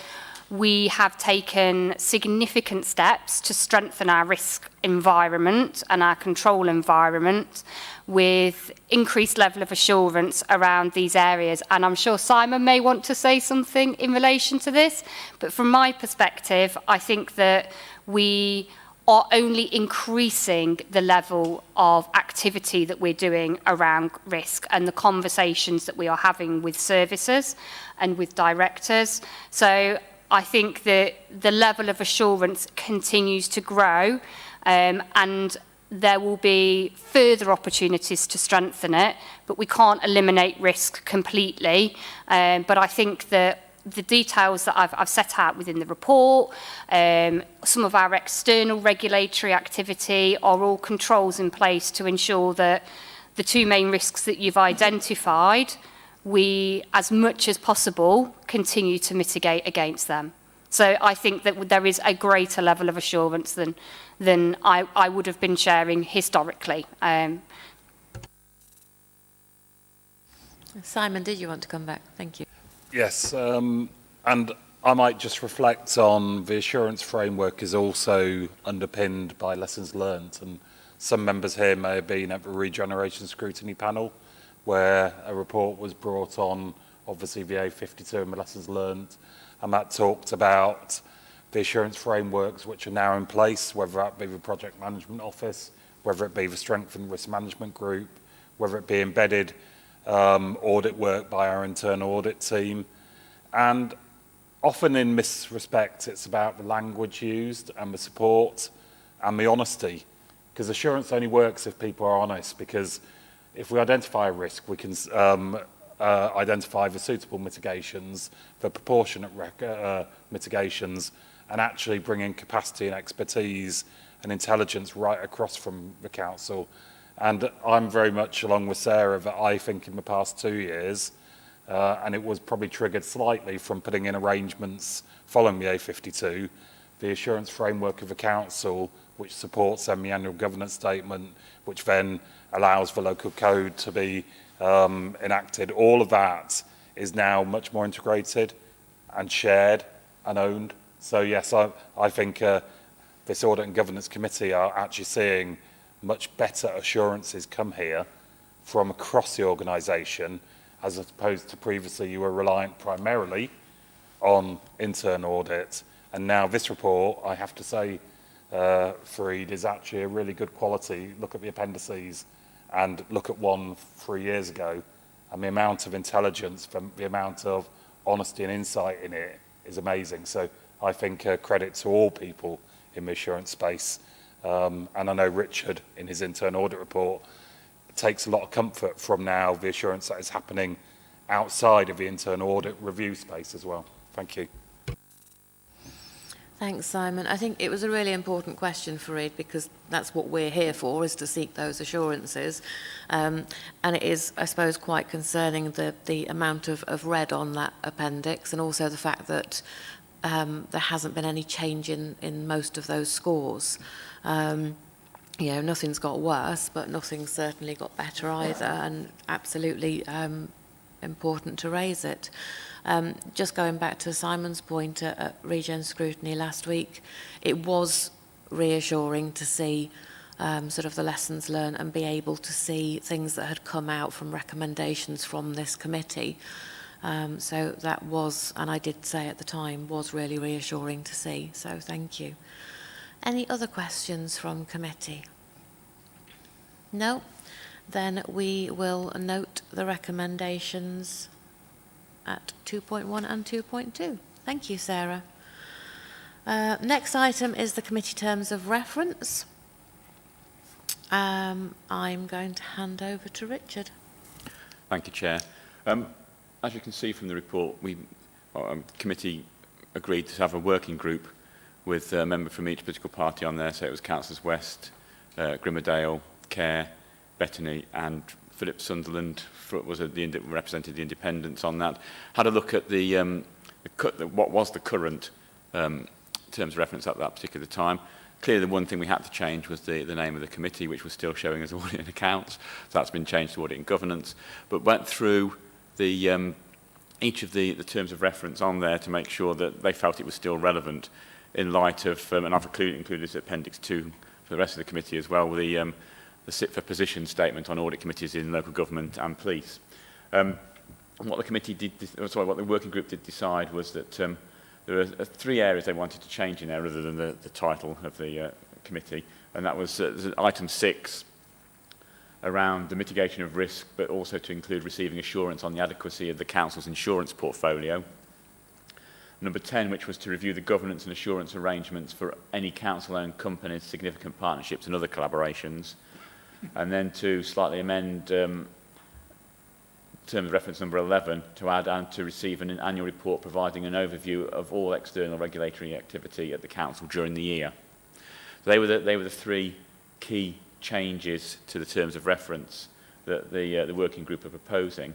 we have taken significant steps to strengthen our risk environment and our control environment with increased level of assurance around these areas. And I'm sure Simon may want to say something in relation to this, but from my perspective, I think that we are only increasing the level of activity that we're doing around risk and the conversations that we are having with services and with directors. So I think that the level of assurance continues to grow, and there will be further opportunities to strengthen it, but we can't eliminate risk completely. But I think that the details that I've set out within the report, some of our external regulatory activity are all controls in place to ensure that the two main risks that you've identified, we, as much as possible, continue to mitigate against them. So I think that there is a greater level of assurance than I would have been sharing historically. Simon, did you want to come back? Thank you. Yes, and I might just reflect on the assurance framework is also underpinned by lessons learned, and some members here may have been at the regeneration scrutiny panel, where a report was brought on, obviously VA 52 and the lessons learned, and that talked about the assurance frameworks which are now in place, whether that be the project management office, whether it be the strengthened risk management group, whether it be embedded audit work by our internal audit team. And often in this respect, it's about the language used and the support and the honesty, because assurance only works if people are honest, because if we identify a risk, we can identify the suitable mitigations, the proportionate mitigations, and actually bring in capacity and expertise and intelligence right across from the council. And I'm very much along with Sarah that I think in the past 2 years, and it was probably triggered slightly from putting in arrangements following the A52, the assurance framework of the council, which supports semi-annual governance statement, which then allows the local code to be enacted. All of that is now much more integrated and shared and owned. So yes, I think this Audit and Governance Committee are actually seeing much better assurances come here from across the organisation, as opposed to previously you were reliant primarily on internal audit. And now this report, I have to say, Fareed, is actually a really good quality. Look at the appendices and look at one 3 years ago, and the amount of intelligence, the amount of honesty and insight in it is amazing. So I think credit to all people in the assurance space. And I know Richard, in his internal audit report, takes a lot of comfort from now the assurance that is happening outside of the internal audit review space as well. Thank you. Thanks, Simon. I think it was a really important question, Fareed, because that's what we're here for, is to seek those assurances. And it is, I suppose, quite concerning the amount of red on that appendix, and also the fact that there hasn't been any change in most of those scores. You know, nothing's got worse, but nothing's certainly got better either, and absolutely important to raise it. Just going back to Simon's point at Regen Scrutiny last week, it was reassuring to see sort of the lessons learned and be able to see things that had come out from recommendations from this committee. So that was, and I did say at the time, was really reassuring to see. So thank you. Any other questions from committee? No? Then we will note the recommendations at 2.1 and 2.2. Thank you, Sarah. Next item is the committee terms of reference. I'm going to hand over to Richard. Thank you, Chair. As you can see from the report, the committee agreed to have a working group with a member from each political party on there. So it was Councillors West, Grimmerdale, Kerr, Bettany and Philip Sunderland represented the independents on that. Had a look at what was the current terms of reference at that particular time. Clearly, the one thing we had to change was the name of the committee, which was still showing as Audit and Accounts. So that's been changed to Audit and Governance. But went through each of the terms of reference on there to make sure that they felt it was still relevant in light of, and I've included this Appendix 2 for the rest of the committee as well, the sit for position statement on audit committees in local government and police. What the committee what the working group did decide was that there are 3 areas they wanted to change in there other than the title of the committee, and that was item 6 around the mitigation of risk, but also to include receiving assurance on the adequacy of the council's insurance portfolio. Number 10, which was to review the governance and assurance arrangements for any council-owned companies, significant partnerships and other collaborations. And then to slightly amend term of reference number 11 to add and to receive an annual report providing an overview of all external regulatory activity at the council during the year. So they were the 3 key changes to the terms of reference that the working group are proposing.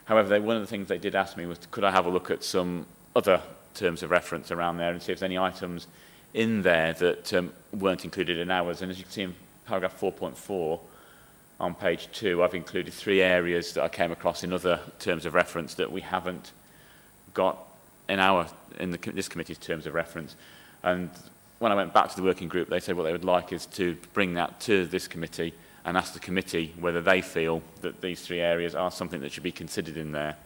However, one of the things they did ask me was, could I have a look at some other terms of reference around there and see if there's any items in there that weren't included in ours. And as you can see in paragraph 4.4 on page 2, I've included 3 areas that I came across in other terms of reference that we haven't got in this committee's terms of reference. And when I went back to the working group, they said what they would like is to bring that to this committee and ask the committee whether they feel that these 3 areas are something that should be considered in there.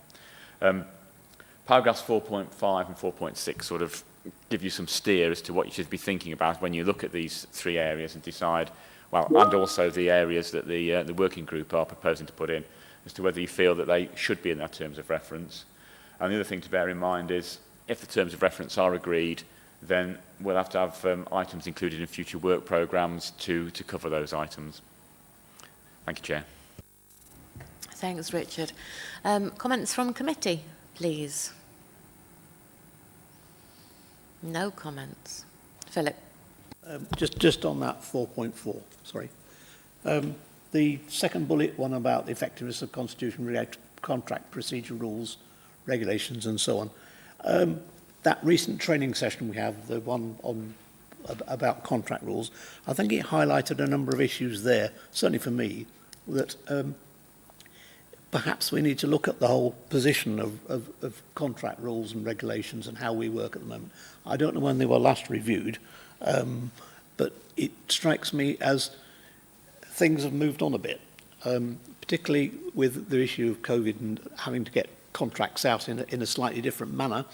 Paragraphs 4.5 and 4.6 sort of give you some steer as to what you should be thinking about when you look at these 3 areas and decide, well, and also the areas that the working group are proposing to put in, as to whether you feel that they should be in their terms of reference. And the other thing to bear in mind is, if the terms of reference are agreed, then we'll have to have items included in future work programmes to cover those items. Thank you, Chair. Thanks, Richard. Comments from committee, please. No comments. Philip. Just on that 4.4, sorry. The second bullet one about the effectiveness of constitution-related contract procedure rules, regulations and so on. That recent training session we have, the one on about contract rules, I think it highlighted a number of issues there, certainly for me, that perhaps we need to look at the whole position of contract rules and regulations and how we work at the moment. I don't know when they were last reviewed, but it strikes me as things have moved on a bit, particularly with the issue of COVID and having to get contracts out in a slightly different manner.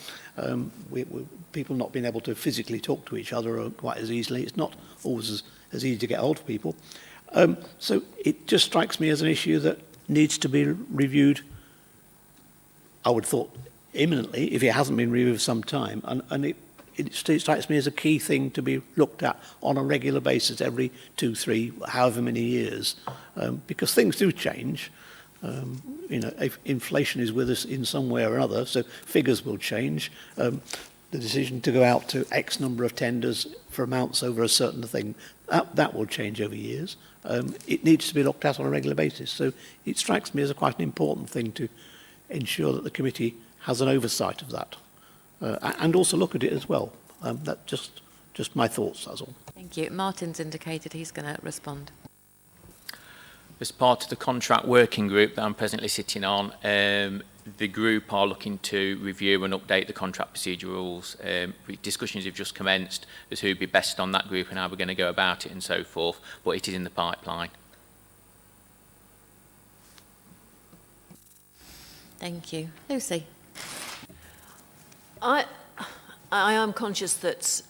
People not being able to physically talk to each other quite as easily. It's not always as easy to get hold of people. So it just strikes me as an issue that needs to be reviewed, I would have thought, imminently, if it hasn't been reviewed for some time. And it strikes me as a key thing to be looked at on a regular basis every 2, 3, however many years, because things do change. You know, if inflation is with us in some way or another, so figures will change. The decision to go out to X number of tenders for amounts over a certain thing, that will change over years. It needs to be looked at on a regular basis. So it strikes me as quite an important thing to ensure that the committee has an oversight of that, and also look at it as well. That's just my thoughts, that's all. Thank you. Martin's indicated he's going to respond. As part of the contract working group that I'm presently sitting on, the group are looking to review and update the contract procedure rules. Discussions have just commenced as who would be best on that group and how we're going to go about it and so forth, but it is in the pipeline. Thank you. Lucy. I am conscious that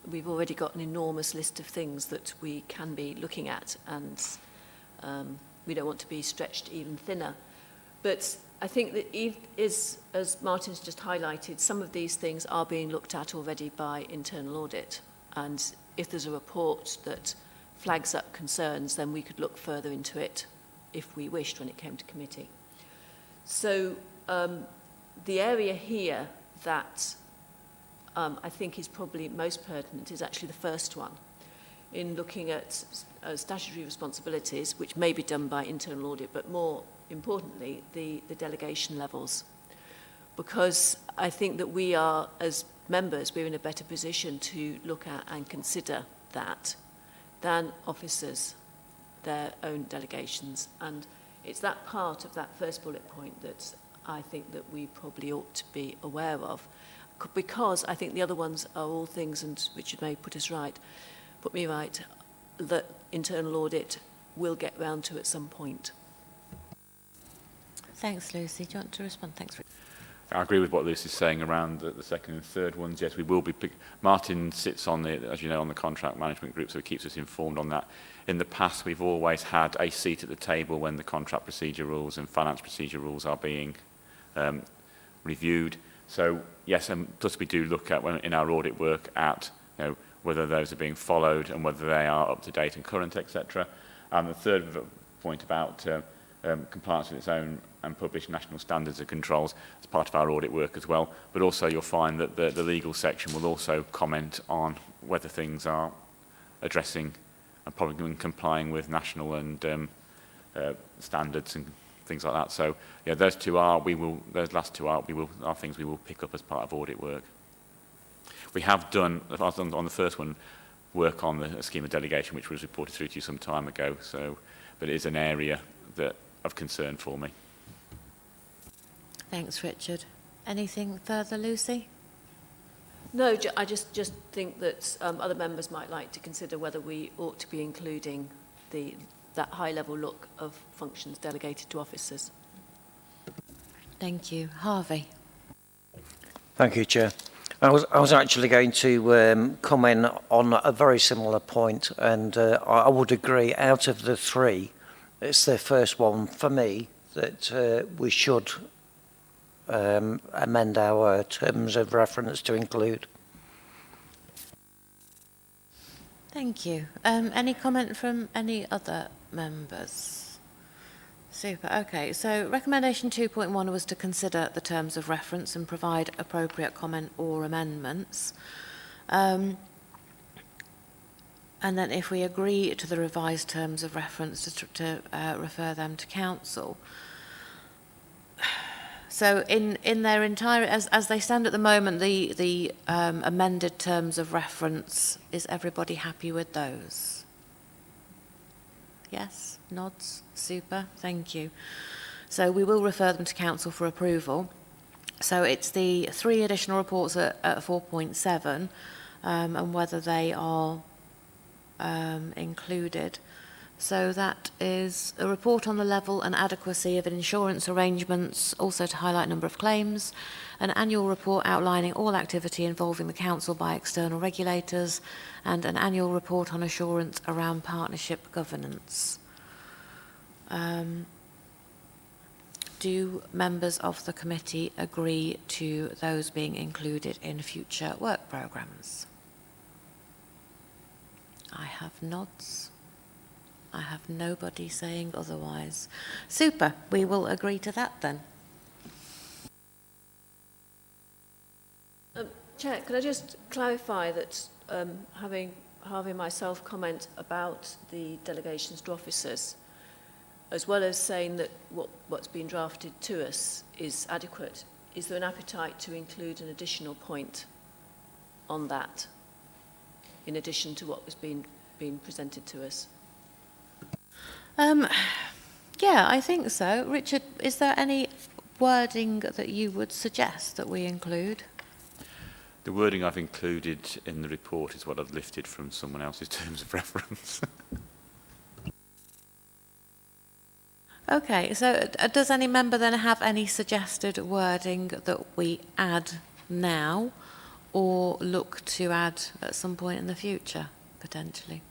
we've already got an enormous list of things that we can be looking at, and we don't want to be stretched even thinner. But I think that, as Martin's just highlighted, some of these things are being looked at already by internal audit. And if there's a report that flags up concerns, then we could look further into it if we wished when it came to committee. So the area here that I think is probably most pertinent is actually the first one, in looking at statutory responsibilities, which may be done by internal audit, but more importantly, the delegation levels. Because I think that we are, as members, we're in a better position to look at and consider that than officers, their own delegations. And it's that part of that first bullet point that I think that we probably ought to be aware of, because I think the other ones are all things, and Richard may put me right, that internal audit will get round to at some point. Thanks, Lucy. Do you want to respond? Thanks, Richard. I agree with what Lucy's saying around the second and third ones. Yes, we will be. Martin sits on the, as you know, on the contract management group, so he keeps us informed on that. In the past, we've always had a seat at the table when the contract procedure rules and finance procedure rules are being reviewed. So yes, and plus we do look at, in our audit work, at whether those are being followed and whether they are up to date and current, etc. And the third point about compliance with its own and published national standards and controls as part of our audit work as well. But also you'll find that the legal section will also comment on whether things are addressing and probably complying with national and standards and things like that. So yeah, those last two are things we will pick up as part of audit work. We have done, on the first one, work on the scheme of delegation, which was reported through to you some time ago. But it is an area of concern for me. Thanks, Richard. Anything further, Lucy? No, I just think that other members might like to consider whether we ought to be including that high-level look of functions delegated to officers. Thank you. Harvey. Thank you, Chair. I was actually going to comment on a very similar point, and I would agree, out of the three, it's the first one for me that we should amend our terms of reference to include. Thank you. Any comment from any other members? Super. Okay, so recommendation 2.1 was to consider the terms of reference and provide appropriate comment or amendments. And then if we agree to the revised terms of reference, to refer them to council. So in their entire, as they stand at the moment, the amended terms of reference, is everybody happy with those? Yes? Nods? Super, thank you. So we will refer them to council for approval. So it's the 3 additional reports at 4.7 and whether they are included. So that is a report on the level and adequacy of insurance arrangements, also to highlight number of claims, an annual report outlining all activity involving the council by external regulators, and an annual report on assurance around partnership governance. Do members of the committee agree to those being included in future work programmes? I have nods. I have nobody saying otherwise. Super, we will agree to that then. Chair, could I just clarify that having Harvey and myself comment about the delegations to officers, as well as saying that what's been drafted to us is adequate, is there an appetite to include an additional point on that, in addition to what was being presented to us? Yeah, I think so. Richard, is there any wording that you would suggest that we include? The wording I've included in the report is what I've lifted from someone else's terms of reference. Okay, so does any member then have any suggested wording that we add now or look to add at some point in the future, potentially?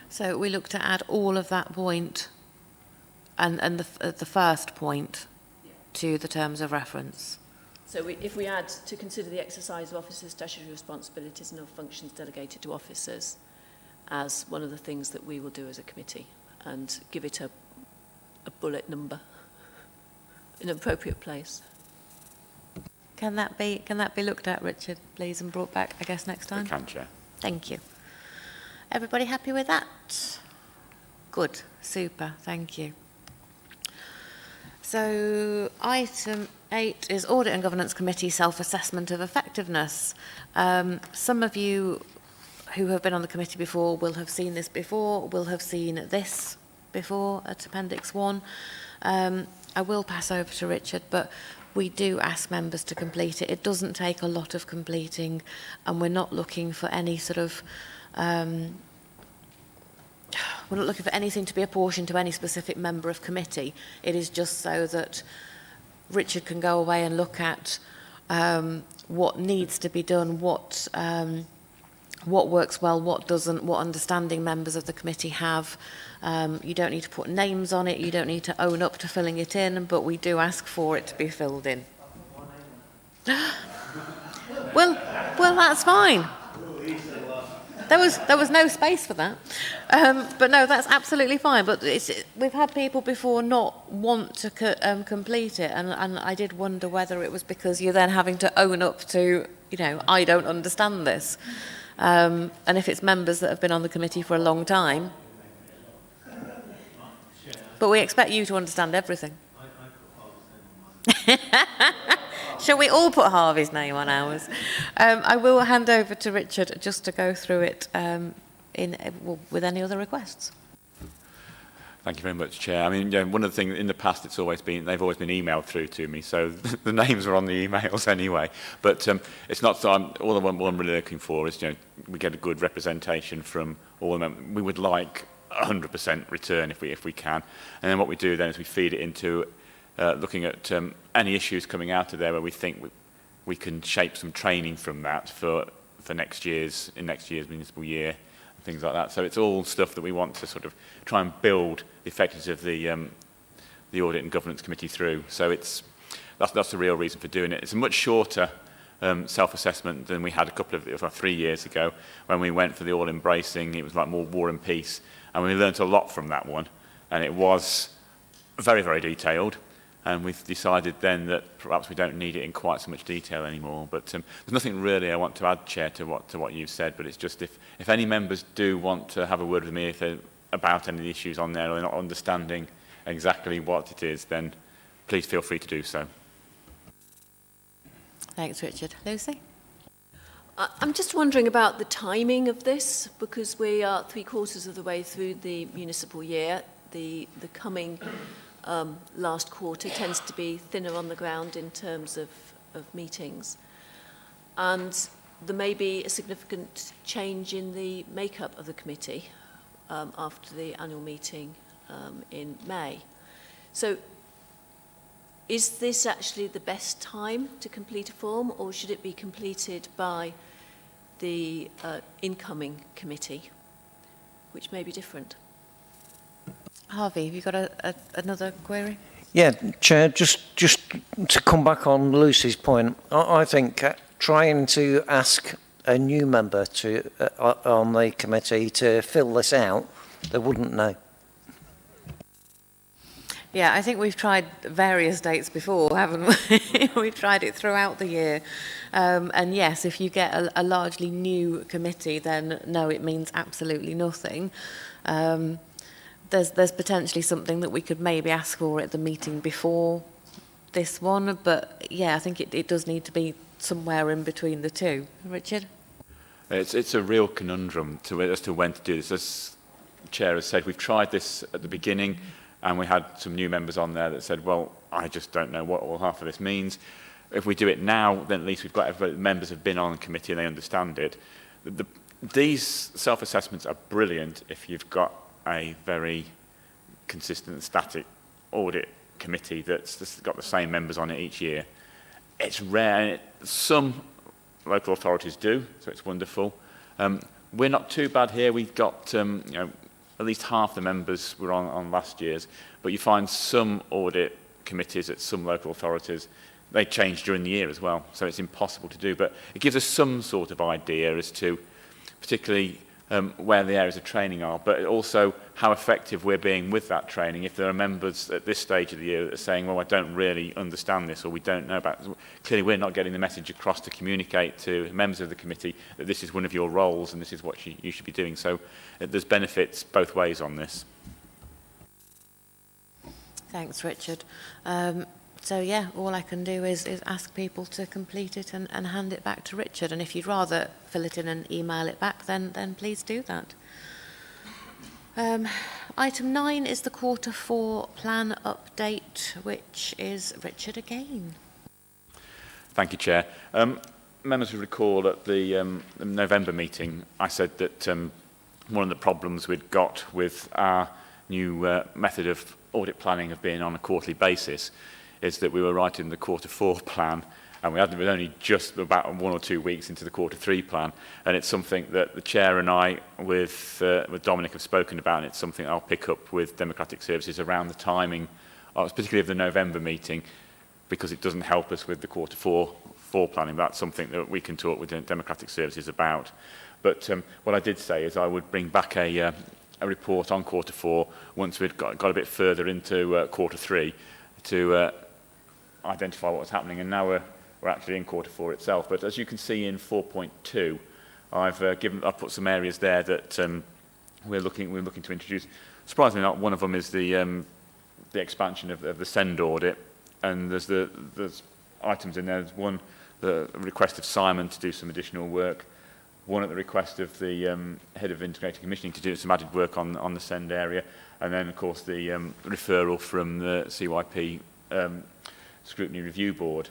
So we look to add all of that point and the first point to the terms of reference. So if we add to consider the exercise of officers' statutory responsibilities and of functions delegated to officers as one of the things that we will do as a committee, and give it a bullet number in an appropriate place. Can that be looked at, Richard, please, and brought back, I guess, next time? I can, Chair. Thank you. Everybody happy with that? Good, super, thank you. So item 8 is Audit and Governance Committee self-assessment of effectiveness. Some of you who have been on the committee before will have seen this before, will have seen this before at Appendix 1. I will pass over to Richard, but we do ask members to complete it. It doesn't take a lot of completing, and we're not looking for any sort of we're not looking for anything to be apportioned to any specific member of committee. It is just so that Richard can go away and look at what needs to be done, what works well, what doesn't, what understanding members of the committee have. You don't need to put names on it, you don't need to own up to filling it in, but we do ask for it to be filled in. Well, that's fine. There was no space for that. But no, that's absolutely fine. But we've had people before not want to complete it, and I did wonder whether it was because you're then having to own up to, I don't understand this. And if it's members that have been on the committee for a long time, but we expect you to understand everything. Shall we all put Harvey's name on ours? I will hand over to Richard just to go through it with any other requests. Thank you very much, Chair. I mean, yeah, one of the things in the past, they've always been emailed through to me, so the names are on the emails anyway. But it's not so. All I'm really looking for is, we get a good representation from all of them. We would like 100% return if we can, and then what we do then is we feed it into looking at any issues coming out of there where we think we can shape some training from that for next year's municipal year and things like that. So it's all stuff that we want to sort of try and build the effectiveness of the Audit and Governance Committee through. So that's the real reason for doing it. It's a much shorter self-assessment than we had 3 years ago when we went for the all-embracing. It was like more War and Peace, and we learnt a lot from that one, and it was very, very detailed. And we've decided then that perhaps we don't need it in quite so much detail anymore. But there's nothing really I want to add, Chair, to what you've said. But it's just if any members do want to have a word with me about any of the issues on there or they're not understanding exactly what it is, then please feel free to do so. Thanks, Richard. Lucy? I'm just wondering about the timing of this, because we are 3/4 of the way through the municipal year. The coming last quarter tends to be thinner on the ground in terms of meetings. And there may be a significant change in the makeup of the committee after the annual meeting in May. So is this actually the best time to complete a form, or should it be completed by the incoming committee, which may be different? Harvey, have you got another query? Yeah, Chair, just to come back on Lucy's point, I think trying to ask a new member on the committee to fill this out, they wouldn't know. Yeah, I think we've tried various dates before, haven't we? We've tried it throughout the year. And yes, if you get a largely new committee, then no, it means absolutely nothing. There's potentially something that we could maybe ask for at the meeting before this one, but yeah, I think it does need to be somewhere in between the two. Richard? It's a real conundrum as to when to do this. As the Chair has said, we've tried this at the beginning, and we had some new members on there that said, well, I just don't know what all half of this means. If we do it now, then at least we've got everybody, members have been on the committee and they understand it. These self-assessments are brilliant if you've got a very consistent static audit committee that's got the same members on it each year. It's rare. Some local authorities do, so it's wonderful. We're not too bad here. We've got at least half the members were on last year's, but you find some audit committees at some local authorities, they change during the year as well, so it's impossible to do. But it gives us some sort of idea as to particularly where the areas of training are, but also how effective we're being with that training. If there are members at this stage of the year that are saying, well, I don't really understand this, or we don't know about it, clearly we're not getting the message across to communicate to members of the committee that this is one of your roles and this is what you should be doing. So there's benefits both ways on this. Thanks, Richard. So yeah, all I can do is ask people to complete it and hand it back to Richard. And if you'd rather fill it in and email it back, then please do that. Item 9 is the Q4 plan update, which is Richard again. Thank you, Chair. Members will recall at the November meeting, I said that one of the problems we'd got with our new method of audit planning of being on a quarterly basis is that we were writing the Q4 plan, and we had only just about 1 or 2 weeks into the Q3 plan, and it's something that the Chair and I, with Dominic, have spoken about, and it's something I'll pick up with Democratic Services around the timing, particularly of the November meeting, because it doesn't help us with the Q4 planning. That's something that we can talk with Democratic Services about. But what I did say is I would bring back a report on Q4 once we'd got a bit further into Q3 to identify what was happening, and now we're actually in Q4 itself. But as you can see in 4.2, I've put some areas there that we're looking to introduce. Surprisingly not, one of them is the expansion of the SEND audit, and there's items in there. There's one, the request of Simon to do some additional work, one at the request of the head of integrated commissioning to do some added work on the SEND area, and then of course the referral from the CYP Scrutiny Review Board.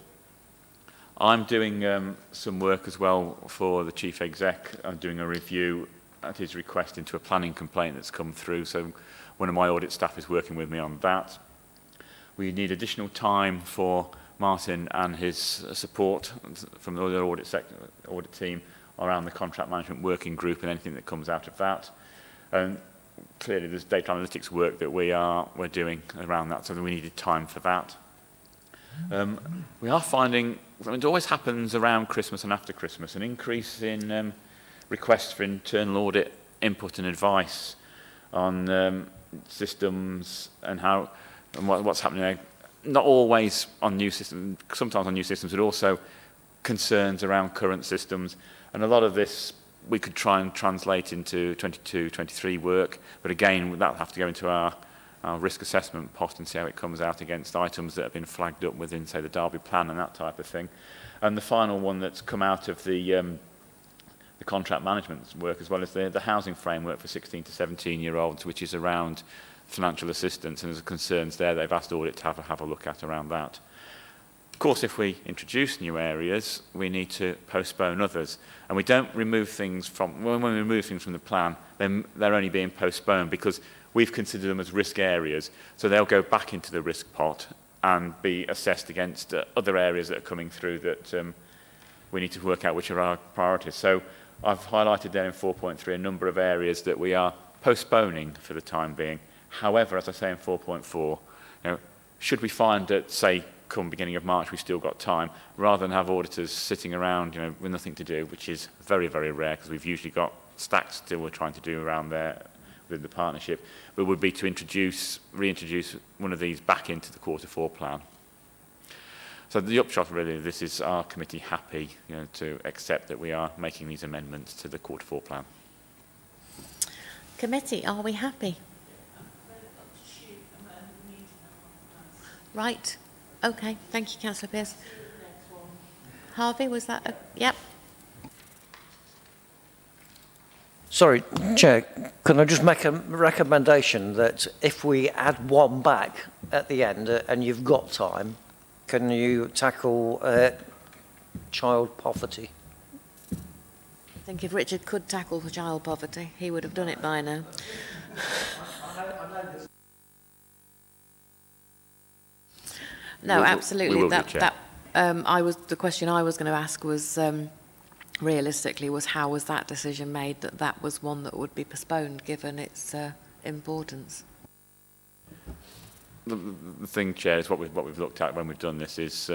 I'm doing some work as well for the Chief Exec. I'm doing a review at his request into a planning complaint that's come through, so one of my audit staff is working with me on that. We need additional time for Martin and his support from the other audit team around the contract management working group and anything that comes out of that. And clearly there's data analytics work that we're doing around that, so we needed time for that. We are finding, it always happens around Christmas and after Christmas, an increase in requests for internal audit input and advice on systems and what's happening there. Not always on new systems, sometimes on new systems, but also concerns around current systems. And a lot of this we could try and translate into 22, 23 work, but again, that'll have to go into our risk assessment pot and see how it comes out against items that have been flagged up within, say, the Derby plan and that type of thing. And the final one that's come out of the contract management work, as well as the housing framework for 16 to 17-year-olds, which is around financial assistance, and there's concerns there they've asked Audit to have a look at around that. Of course, if we introduce new areas, we need to postpone others. And we don't remove things from, when we remove things from the plan, then they're only being postponed because we've considered them as risk areas. So they'll go back into the risk pot and be assessed against other areas that are coming through that we need to work out which are our priorities. So I've highlighted there in 4.3 a number of areas that we are postponing for the time being. However, as I say in 4.4, should we find that, say, come beginning of March, we've still got time, rather than have auditors sitting around, with nothing to do, which is very, very rare because we've usually got stacks still we're trying to do around there within the partnership, but would be to reintroduce one of these back into the Q4 plan. So the upshot really of this is our committee happy, to accept that we are making these amendments to the Q4 plan. Committee, are we happy? Right. Okay. Thank you, Councillor Pearce. Harvey, was that yep. Sorry, Chair, can I just make a recommendation that if we add one back at the end and you've got time, can you tackle child poverty? I think if Richard could tackle child poverty, he would have done it by now. No, absolutely. The question I was going to ask was, realistically, was how was that decision made that was one that would be postponed given its importance? The thing, Chair, is what we've looked at when we've done this is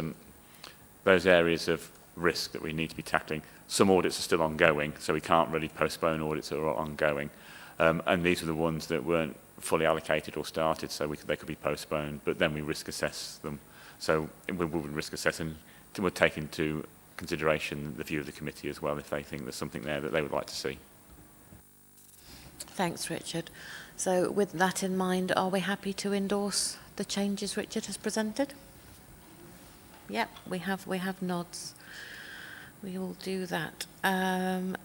those areas of risk that we need to be tackling. Some audits are still ongoing, so we can't really postpone audits that are ongoing. And these are the ones that weren't fully allocated or started, so they could be postponed, but then we risk assess them. So we would risk assess and we'll take into consideration the view of the committee as well if they think there's something there that they would like to see. Thanks, Richard. So with that in mind, are we happy to endorse the changes Richard has presented? Yep, we have nods. We will do that.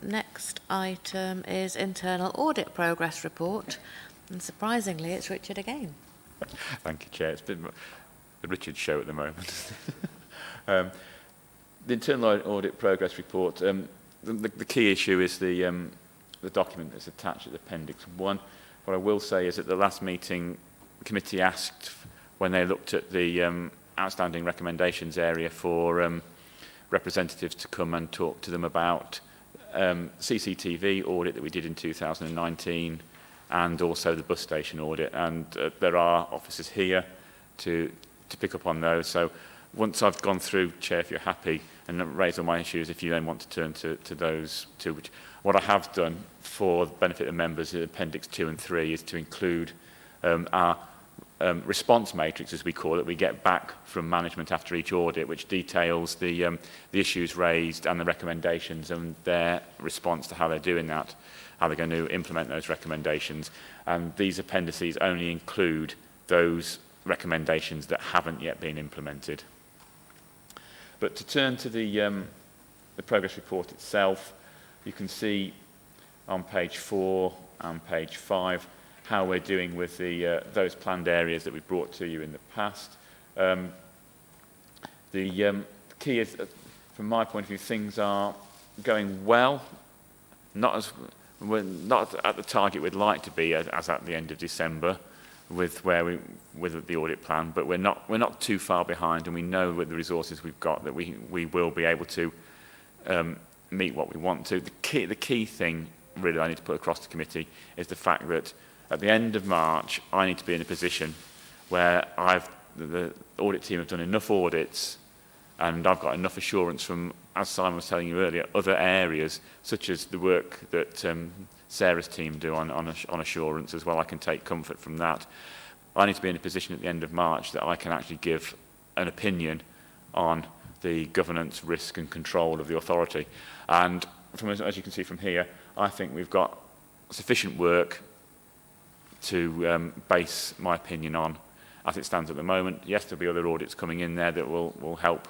Next item is internal audit progress report, and surprisingly, it's Richard again. Thank you, Chair. It's been the Richard show at the moment. The internal audit progress report. The key issue is the document that's attached at Appendix One. What I will say is at the last meeting, the committee asked when they looked at the outstanding recommendations area for representatives to come and talk to them about CCTV audit that we did in 2019 and also the bus station audit. And there are officers here to pick up on those. So once I've gone through, Chair, if you're happy, and raise all my issues, if you then want to turn to those two, which what I have done for the benefit of members in Appendix 2 and 3 is to include our response matrix, as we call it, we get back from management after each audit, which details the issues raised and the recommendations and their response to how they're doing that, how they're going to implement those recommendations. And these appendices only include those recommendations that haven't yet been implemented. But to turn to the progress report itself, you can see on page 4 and page 5 how we're doing with those planned areas that we brought to you in the past. The key is, from my point of view, things are going well. We're not at the target we'd like to be as at the end of December with the audit plan, but we're not too far behind, and we know with the resources we've got that we will be able to meet what we want to. The key thing really I need to put across the committee is the fact that at the end of March, I need to be in a position where the audit team have done enough audits and I've got enough assurance from, as Simon was telling you earlier, other areas, such as the work that Sarah's team do on assurance as well. I can take comfort from that. I need to be in a position at the end of March that I can actually give an opinion on the governance, risk and control of the authority. And as you can see from here, I think we've got sufficient work to base my opinion on as it stands at the moment. Yes, there'll be other audits coming in there that will help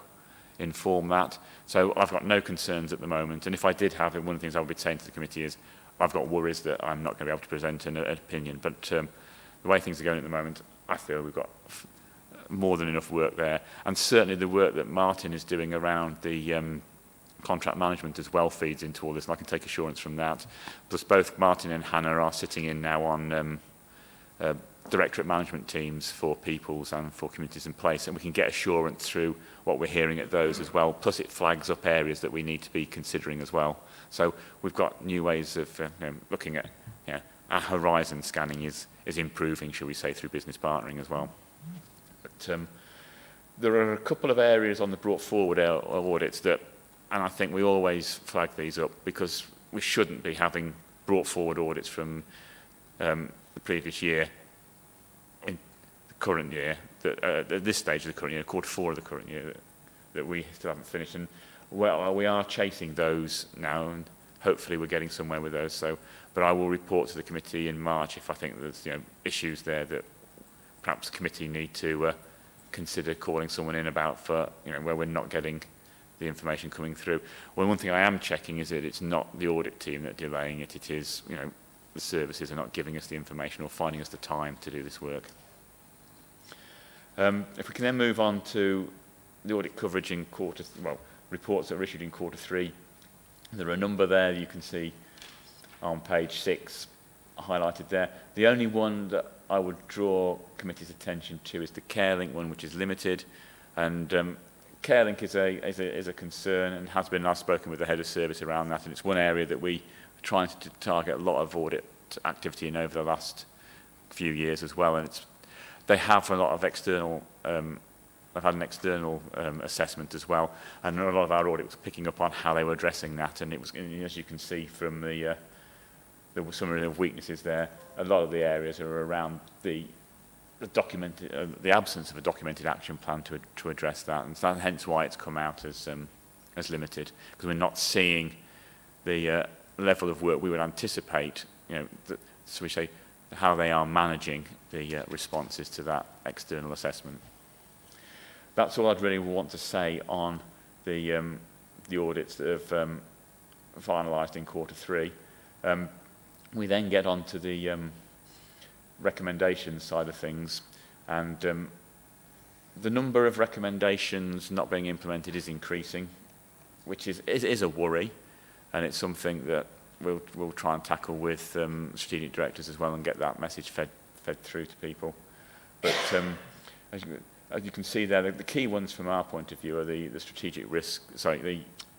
inform that. So I've got no concerns at the moment. And if I did have it, one of the things I would be saying to the committee is I've got worries that I'm not going to be able to present an opinion. But the way things are going at the moment, I feel we've got more than enough work there. And certainly the work that Martin is doing around the contract management as well feeds into all this, and I can take assurance from that. Plus both Martin and Hannah are sitting in now on directorate management teams for peoples and for communities in place, and we can get assurance through what we're hearing at those as well. Plus it flags up areas that we need to be considering as well. So we've got new ways of looking at, our horizon scanning is improving, shall we say, through business partnering as well. But there are a couple of areas on the brought forward audits that, and I think we always flag these up because we shouldn't be having brought forward audits from the previous year in the current year, that, at this stage of the current year, Q4 of the current year, that we still haven't finished. And well, we are chasing those now, and hopefully we're getting somewhere with those. So, but I will report to the committee in March if I think there's issues there that perhaps the committee need to consider calling someone in about for where we're not getting the information coming through. Well, one thing I am checking is that it's not the audit team that are delaying it. It is the services are not giving us the information or finding us the time to do this work. If we can then move on to the audit coverage in reports that are issued in Q3. There are a number there you can see on page 6 highlighted there. The only one that I would draw committee's attention to is the CareLink one, which is limited, and CareLink is a concern and has been. I've spoken with the head of service around that, and it's one area that we are trying to target a lot of audit activity in over the last few years as well. And they have a lot of external. I've had an external assessment as well, and a lot of our audit was picking up on how they were addressing that. And it was, as you can see from the summary of weaknesses there, a lot of the areas are around the absence of a documented action plan to address that, and so hence why it's come out as limited, because we're not seeing the level of work we would anticipate. So we say how they are managing the responses to that external assessment. That's all I'd really want to say on the audits that have finalised in Q3. We then get on to the recommendations side of things, and the number of recommendations not being implemented is increasing, which is a worry, and it's something that we'll try and tackle with strategic directors as well and get that message fed through to people. But as you can see there, the key ones from our point of view are the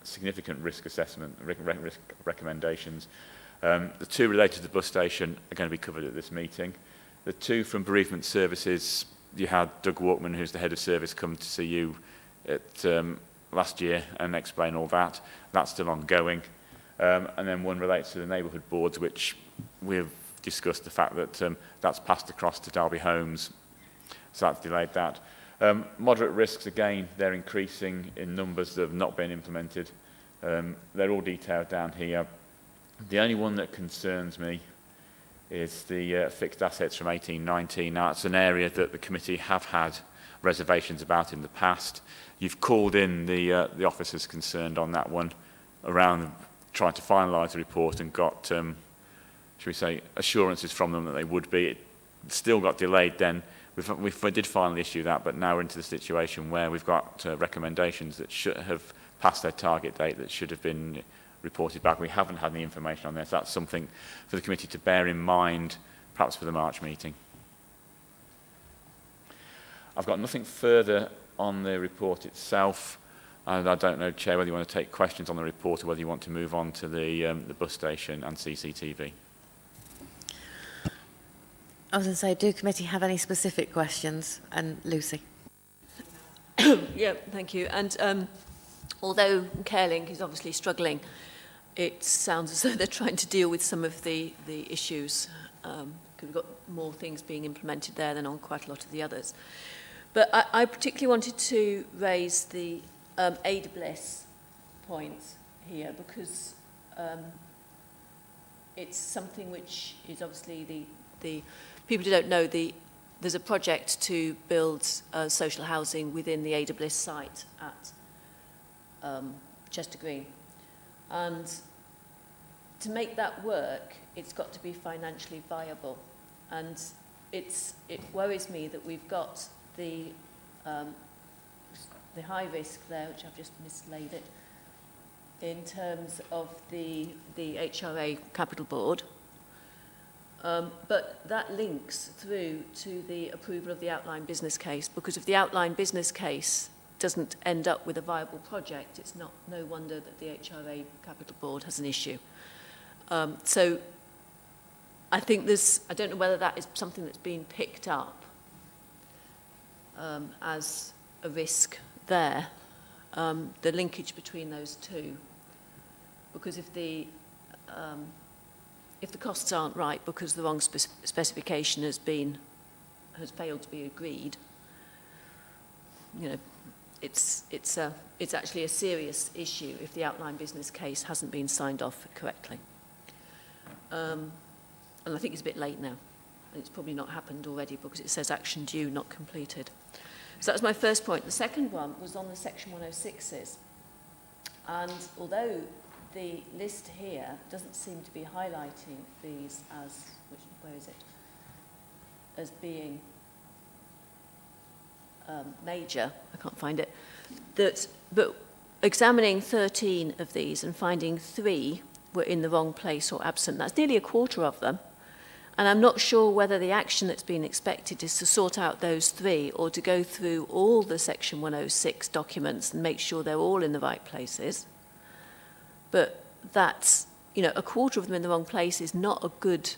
significant risk assessment, risk recommendations. The 2 related to the bus station are going to be covered at this meeting. The 2 from bereavement services, you had Doug Walkman, who's the head of service, come to see you at last year and explain all that. That's still ongoing. And then one relates to the neighbourhood boards, which we've discussed the fact that that's passed across to Derby Homes So that's delayed that. Moderate risks, again, they're increasing in numbers that have not been implemented. They're all detailed down here. The only one that concerns me is the fixed assets from 1819. Now, it's an area that the committee have had reservations about in the past. You've called in the officers concerned on that one around trying to finalise the report and got, should we say, assurances from them that they would be. It still got delayed then. We did finally issue that, but now we're into the situation where we've got recommendations that should have passed their target date that should have been reported back. We haven't had any information on this. That's something for the committee to bear in mind, perhaps for the March meeting. I've got nothing further on the report itself. And I don't know, Chair, whether you want to take questions on the report or whether you want to move on to the bus station and CCTV. I was going to say, do committee have any specific questions? And Lucy. Yeah, thank you. And although Carelink is obviously struggling, it sounds as though they're trying to deal with some of the issues, because we've got more things being implemented there than on quite a lot of the others. But I particularly wanted to raise the Ada Bliss point here, because it's something which is obviously the people who don't know, there's a project to build social housing within the Ada Bliss site at Chester Green. And to make that work, it's got to be financially viable. And it worries me that we've got the high risk there, which I've just mislaid it, in terms of the HRA Capital Board. But that links through to the approval of the outline business case, because if the outline business case doesn't end up with a viable project, it's no wonder that the HRA Capital Board has an issue. So I think I don't know whether that is something that's been picked up as a risk there, the linkage between those two. Because if the costs aren't right because the wrong specification has failed to be agreed, you know, it's actually a serious issue if the outline business case hasn't been signed off correctly. And I think it's a bit late now, and it's probably not happened already because it says action due, not completed. So that was my first point. The second one was on the Section 106s. And although the list here doesn't seem to be highlighting these as, where is it, as being major, I can't find it, but examining 13 of these and finding 3 were in the wrong place or absent, that's nearly a quarter of them. And I'm not sure whether the action that's been expected is to sort out those 3 or to go through all the Section 106 documents and make sure they're all in the right places. But that's, you know, a quarter of them in the wrong place is not a good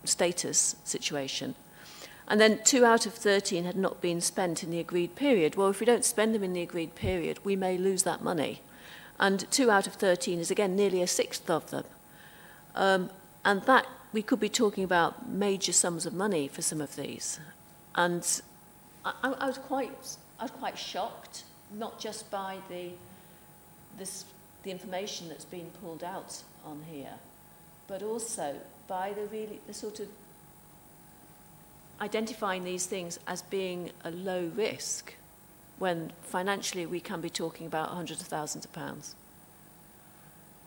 status situation. And then 2 out of 13 had not been spent in the agreed period. Well, if we don't spend them in the agreed period, we may lose that money. And 2 out of 13 is, again, nearly a sixth of them. And that, we could be talking about major sums of money for some of these. And I was quite shocked, not just by the information that's been pulled out on here, but also by the sort of identifying these things as being a low risk when financially we can be talking about hundreds of thousands of pounds.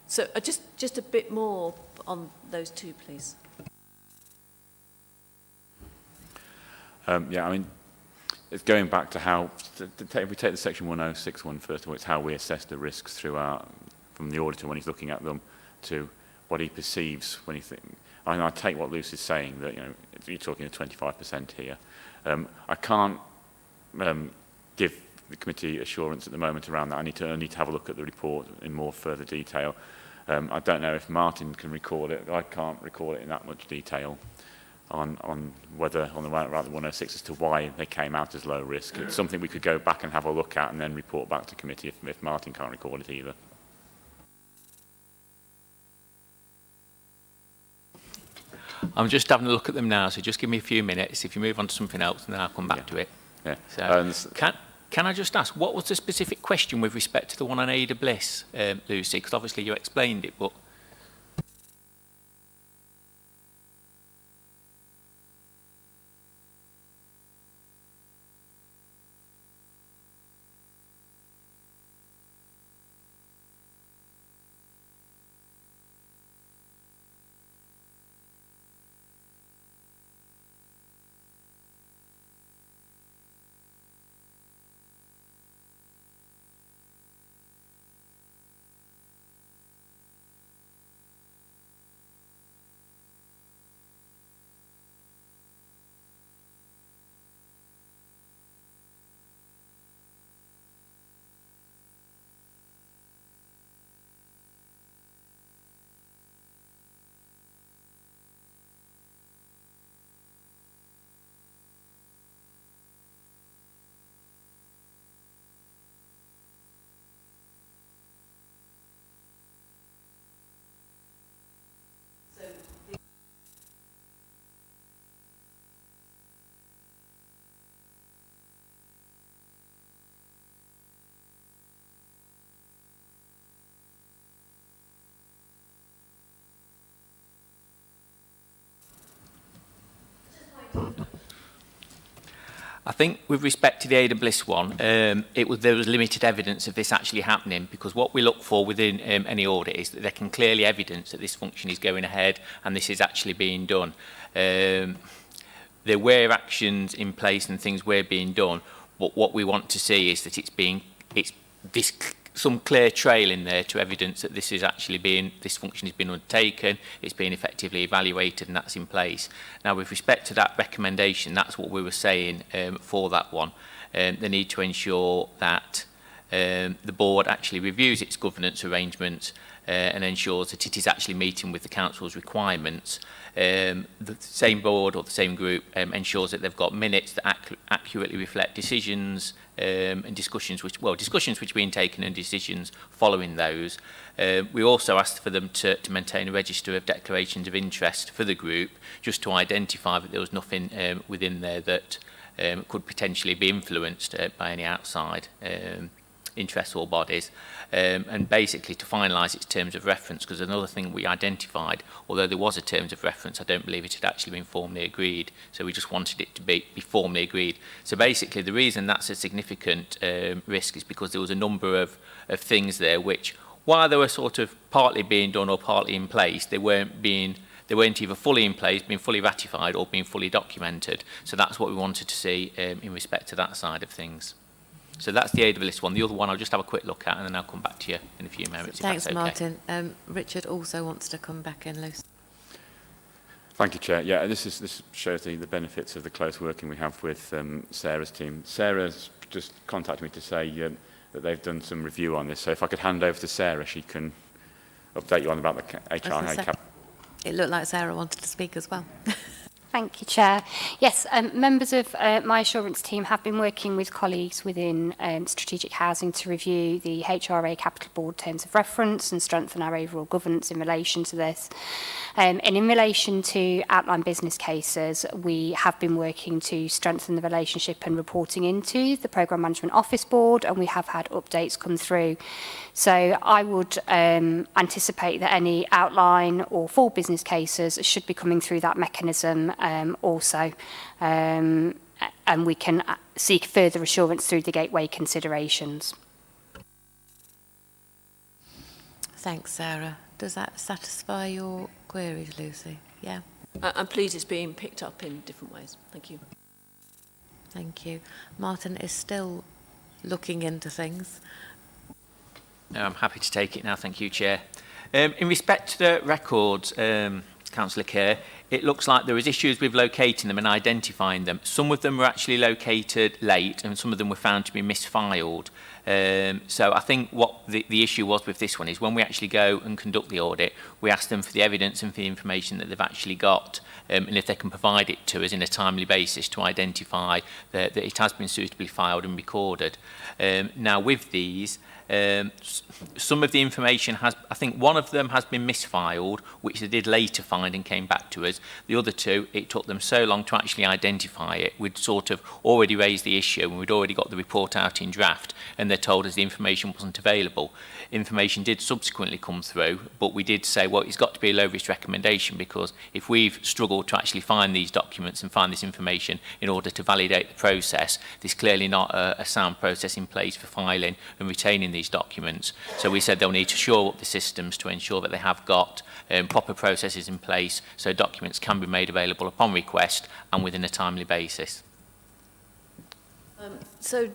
So just a bit more on those 2, please. Yeah, I mean, it's going back to how, if we take the Section 106 one first of all, it's how we assess the risks from the auditor when he's looking at them to what he perceives when he thinks. I take what Lucy's saying, that, you know, you're talking 25% here. I can't give the committee assurance at the moment around that. I need to have a look at the report in more further detail. I don't know if Martin can record it. I can't record it in that much detail on whether on the right around the 106 as to why they came out as low risk. It's something we could go back and have a look at and then report back to committee if Martin can't record it either. I'm just having a look at them now, so just give me a few minutes. If you move on to something else, and then I'll come back to it. Yeah. So, can I just ask, what was the specific question with respect to the one on Ada Bliss, Lucy? Because obviously you explained it, but... I think with respect to the Ada Bliss one, there was limited evidence of this actually happening, because what we look for within any audit is that they can clearly evidence that this function is going ahead and this is actually being done. There were actions in place and things were being done, but what we want to see is that some clear trail in there to evidence that this function is being undertaken, it's being effectively evaluated, and that's in place. Now, with respect to that recommendation, that's what we were saying for that one. They need to ensure that the board actually reviews its governance arrangements and ensures that it is actually meeting with the council's requirements. The same board or the same group ensures that they've got minutes that accurately reflect decisions and discussions which are being taken and decisions following those. We also asked for them to maintain a register of declarations of interest for the group, just to identify that there was nothing within there that could potentially be influenced by any outside interests or bodies, and basically to finalise its terms of reference, because another thing we identified, although there was a terms of reference, I don't believe it had actually been formally agreed, so we just wanted it to be formally agreed. So basically the reason that's a significant risk is because there was a number of things there which, while they were sort of partly being done or partly in place, they weren't either fully in place, being fully ratified, or being fully documented. So that's what we wanted to see in respect to that side of things. So that's the Ada Bliss one. The other one I'll just have a quick look at, and then I'll come back to you in a few moments. Thanks, if that's okay. Martin. Richard also wants to come back in, Lucy. Thank you, Chair. Yeah, this shows the benefits of the close working we have with Sarah's team. Sarah's just contacted me to say that they've done some review on this. So if I could hand over to Sarah, she can update you on about the HRA cap. It looked like Sarah wanted to speak as well. Thank you, Chair. Yes, members of my assurance team have been working with colleagues within strategic housing to review the HRA Capital Board terms of reference and strengthen our overall governance in relation to this. And in relation to outline business cases, we have been working to strengthen the relationship and reporting into the Programme Management Office Board, and we have had updates come through. So I would anticipate that any outline or full business cases should be coming through that mechanism also. And we can seek further assurance through the gateway considerations. Thanks, Sarah. Does that satisfy your queries, Lucy? Yeah? I'm pleased it's being picked up in different ways. Thank you. Thank you. Martin is still looking into things. No, I'm happy to take it now. Thank you, Chair. In respect to the records, Councillor Kerr, it looks like there was issues with locating them and identifying them. Some of them were actually located late, and some of them were found to be misfiled. So I think what the issue was with this one is when we actually go and conduct the audit, we ask them for the evidence and for the information that they've actually got, and if they can provide it to us in a timely basis to identify that it has been suitably filed and recorded. Now with these, some of the information has, I think one of them has been misfiled, which they did later find and came back to us. The other two, it took them so long to actually identify it. We'd sort of already raised the issue and we'd already got the report out in draft, and they told us the information wasn't available. Information did subsequently come through, but we did say, well, it's got to be a low-risk recommendation, because if we've struggled to actually find these documents and find this information in order to validate the process, there's clearly not a sound process in place for filing and retaining these documents. So we said they'll need to shore up the systems to ensure that they have got proper processes in place so documents can be made available upon request and within a timely basis. Through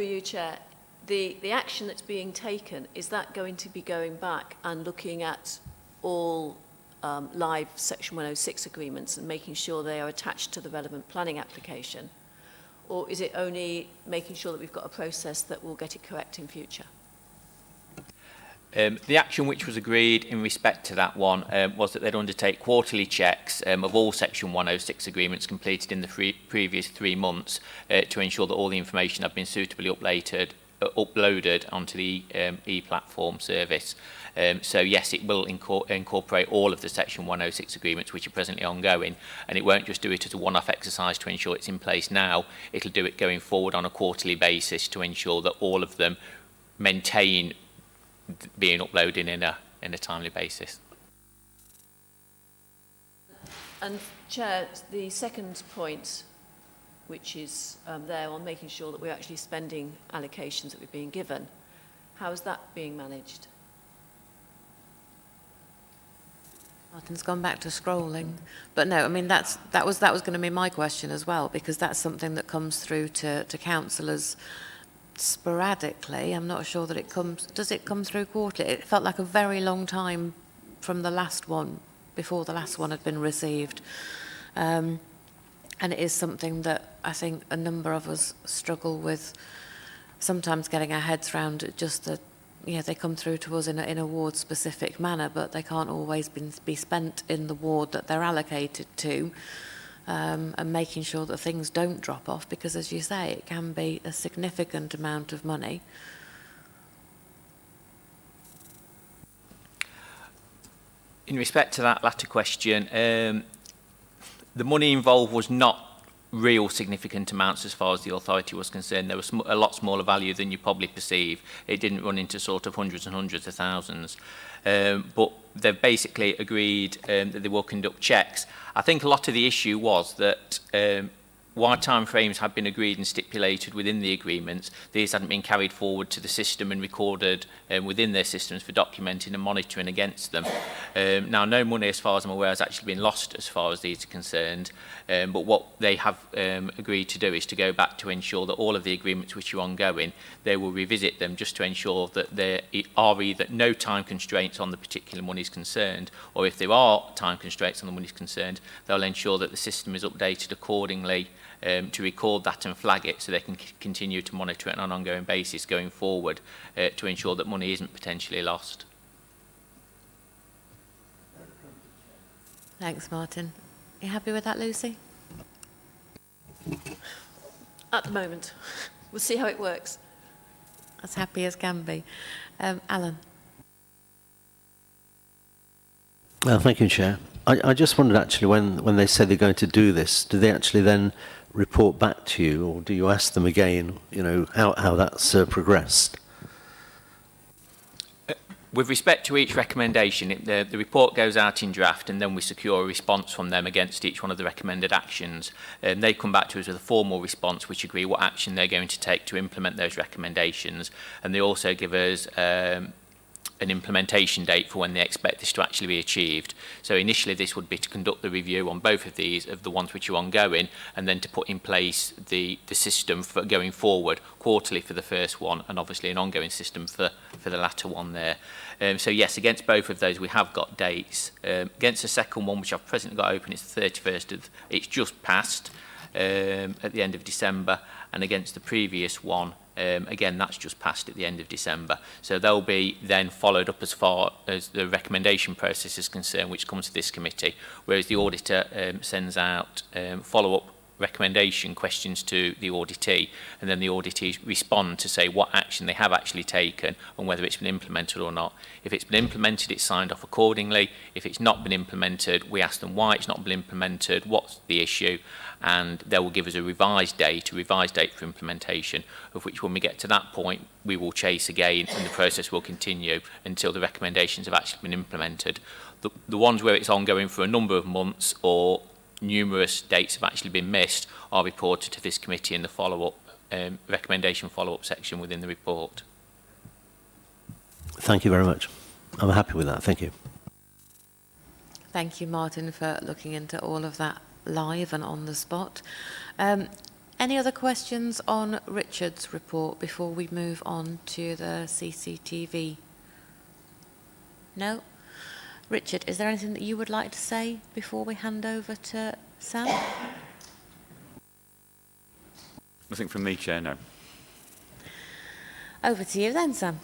you, Chair, the action that's being taken, is that going to be going back and looking at all live Section 106 agreements and making sure they are attached to the relevant planning application? Or is it only making sure that we've got a process that will get it correct in future? The action which was agreed in respect to that one was that they'd undertake quarterly checks of all Section 106 agreements completed in the previous 3 months to ensure that all the information had been suitably uploaded onto the e-platform service. So yes, it will incorporate all of the Section 106 agreements which are presently ongoing, and it won't just do it as a one-off exercise to ensure it's in place now. It'll do it going forward on a quarterly basis to ensure that all of them maintain being uploaded in a timely basis. And Chair, the second point, which is there on making sure that we're actually spending allocations that we're being given, how is that being managed? Martin's gone back to scrolling, but no, I mean that was going to be my question as well, because that's something that comes through to councillors sporadically. I'm not sure that it comes. Does it come through quarterly? It felt like a very long time from the last one, before the last one had been received, and it is something that I think a number of us struggle with. Sometimes getting our heads around just that. They come through to us in a ward-specific manner, but they can't always be spent in the ward that they're allocated to, and making sure that things don't drop off, because, as you say, it can be a significant amount of money. In respect to that latter question, the money involved was not real significant amounts as far as the authority was concerned. There was a lot smaller value than you probably perceive. It didn't run into sort of hundreds and hundreds of thousands. But they've basically agreed that they will conduct checks. I think a lot of the issue was that while time frames had been agreed and stipulated within the agreements, these hadn't been carried forward to the system and recorded within their systems for documenting and monitoring against them. Now, no money, as far as I'm aware, has actually been lost as far as these are concerned, but what they have agreed to do is to go back to ensure that all of the agreements which are ongoing, they will revisit them just to ensure that there are either no time constraints on the particular monies concerned, or if there are time constraints on the monies concerned, they'll ensure that the system is updated accordingly to record that and flag it, so they can continue to monitor it on an ongoing basis going forward to ensure that money isn't potentially lost. Thanks, Martin. Are you happy with that, Lucy? At the moment. We'll see how it works. As happy as can be. Alan? Thank you, Chair. I just wondered, actually, when they say they're going to do this, do they actually then report back to you, or do you ask them again, how that's progressed? With respect to each recommendation, the report goes out in draft, and then we secure a response from them against each one of the recommended actions. They come back to us with a formal response which agree what action they're going to take to implement those recommendations, and they also give us an implementation date for when they expect this to actually be achieved. So initially this would be to conduct the review on both of these, of the ones which are ongoing, and then to put in place the system for going forward, quarterly for the first one, and obviously an ongoing system for the latter one there. So yes, against both of those we have got dates. Against the second one, which I've presently got open, it's the 31st it's just passed at the end of December, and against the previous one, Again, that's just passed at the end of December. So they'll be then followed up as far as the recommendation process is concerned, which comes to this committee, whereas the auditor sends out follow-up recommendation questions to the auditee, and then the auditee respond to say what action they have actually taken and whether it's been implemented or not. If it's been implemented, it's signed off accordingly. If it's not been implemented, we ask them why it's not been implemented, what's the issue, and they will give us a revised date for implementation, of which when we get to that point, we will chase again and the process will continue until the recommendations have actually been implemented. The ones where it's ongoing for a number of months or numerous dates have actually been missed are reported to this committee in the follow-up recommendation follow-up section within the report. Thank you very much. I'm happy with that. Thank you. Thank you, Martin, for looking into all of that live and on the spot. Any other questions on Richard's report before we move on to the CCTV? No? Richard, is there anything that you would like to say before we hand over to Sam? Nothing from me, Chair, no. Over to you then, Sam.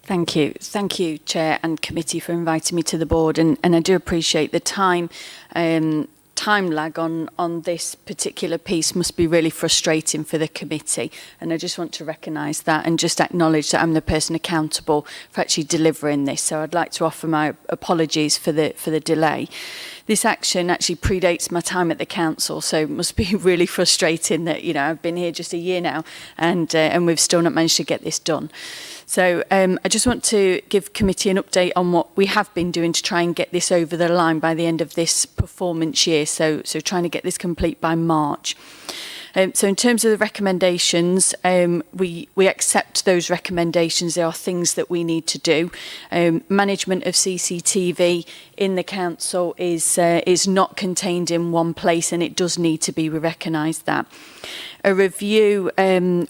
Thank you. Thank you, Chair and Committee, for inviting me to the board. And I do appreciate the time lag on this particular piece must be really frustrating for the committee, and I just want to recognise that and just acknowledge that I'm the person accountable for actually delivering this. So I'd like to offer my apologies for the delay. This action actually predates my time at the council, so it must be really frustrating that, you know, I've been here just a year now and we've still not managed to get this done. So I just want to give committee an update on what we have been doing to try and get this over the line by the end of this performance year. So trying to get this complete by March. So in terms of the recommendations, we accept those recommendations. There are things that we need to do. Management of CCTV in the council is not contained in one place, and it does need to be. We recognise that. A review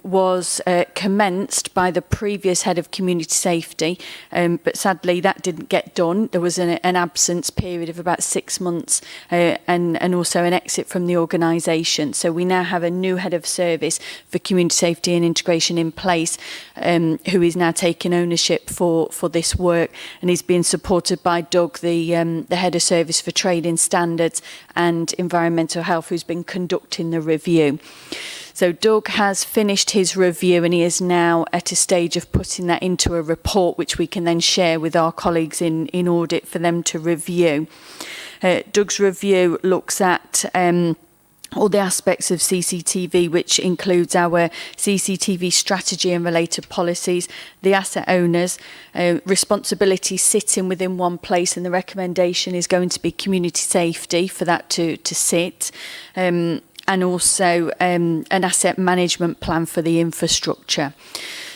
was commenced by the previous head of community safety, but sadly that didn't get done. There was an absence period of about 6 months and also an exit from the organisation. So we now have a new head of service for community safety and integration in place, who is now taking ownership for this work, and he's being supported by Doug, the head of service for training standards and environmental health, who's been conducting the review. So Doug has finished his review and he is now at a stage of putting that into a report which we can then share with our colleagues in audit for them to review. Doug's review looks at all the aspects of CCTV, which includes our CCTV strategy and related policies, the asset owners, responsibility sitting within one place, and the recommendation is going to be community safety for that to sit. And also an asset management plan for the infrastructure.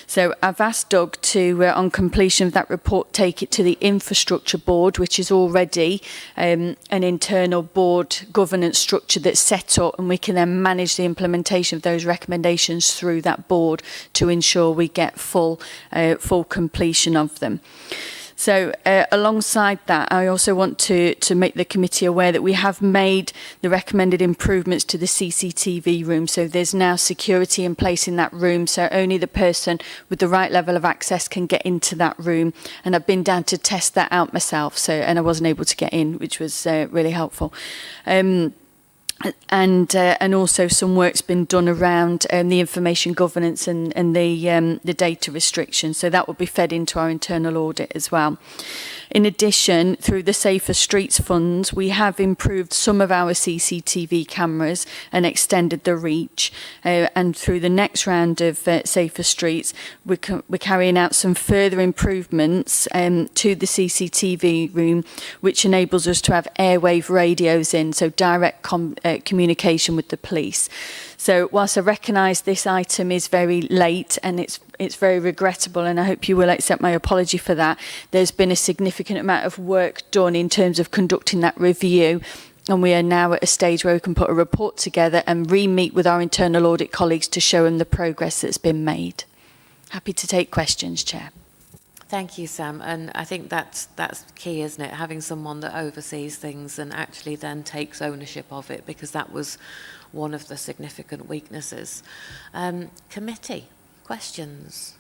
So I've asked Doug to, on completion of that report, take it to the infrastructure board, which is already an internal board governance structure that's set up, and we can then manage the implementation of those recommendations through that board to ensure we get full completion of them. So alongside that, I also want to make the committee aware that we have made the recommended improvements to the CCTV room. So there's now security in place in that room. So only the person with the right level of access can get into that room. And I've been down to test that out myself. So, and I wasn't able to get in, which was really helpful. And also some work's been done around the information governance and the data restrictions. So that will be fed into our internal audit as well. In addition, through the Safer Streets funds, we have improved some of our CCTV cameras and extended the reach. And through the next round of Safer Streets, we're carrying out some further improvements to the CCTV room, which enables us to have airwave radios in, so direct communication with the police. So whilst I recognise this item is very late and it's very regrettable, and I hope you will accept my apology for that, there's been a significant amount of work done in terms of conducting that review, and we are now at a stage where we can put a report together and re-meet with our internal audit colleagues to show them the progress that's been made. Happy to take questions, Chair. Thank you, Sam. And I think that's key, isn't it? Having someone that oversees things and actually then takes ownership of it, because that was one of the significant weaknesses. Committee. Questions?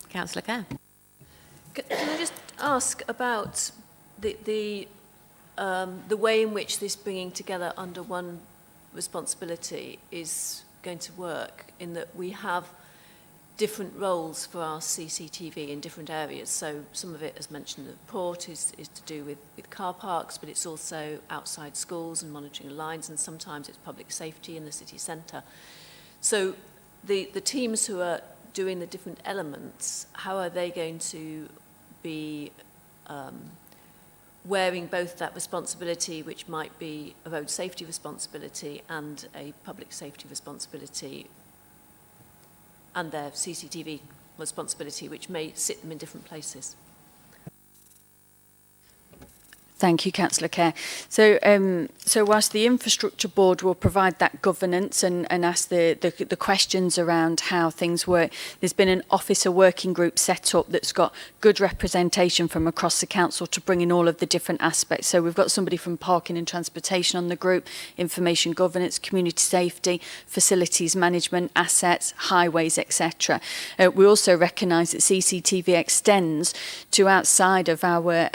Councillor Kerr. Can I just ask about the way in which this bringing together under one responsibility is going to work, in that we have different roles for our CCTV in different areas. So some of it, as mentioned in the report, is to do with car parks, but it's also outside schools and monitoring lines, and sometimes it's public safety in the city centre. So the teams who are doing the different elements, how are they going to be wearing both that responsibility, which might be a road safety responsibility and a public safety responsibility, and their CCTV responsibility, which may sit them in different places? Thank you, Councillor Kerr. So whilst the Infrastructure Board will provide that governance and ask the questions around how things work, there's been an officer working group set up that's got good representation from across the council to bring in all of the different aspects. So we've got somebody from parking and transportation on the group, information governance, community safety, facilities management, assets, highways, etc. We also recognise that CCTV extends to outside of our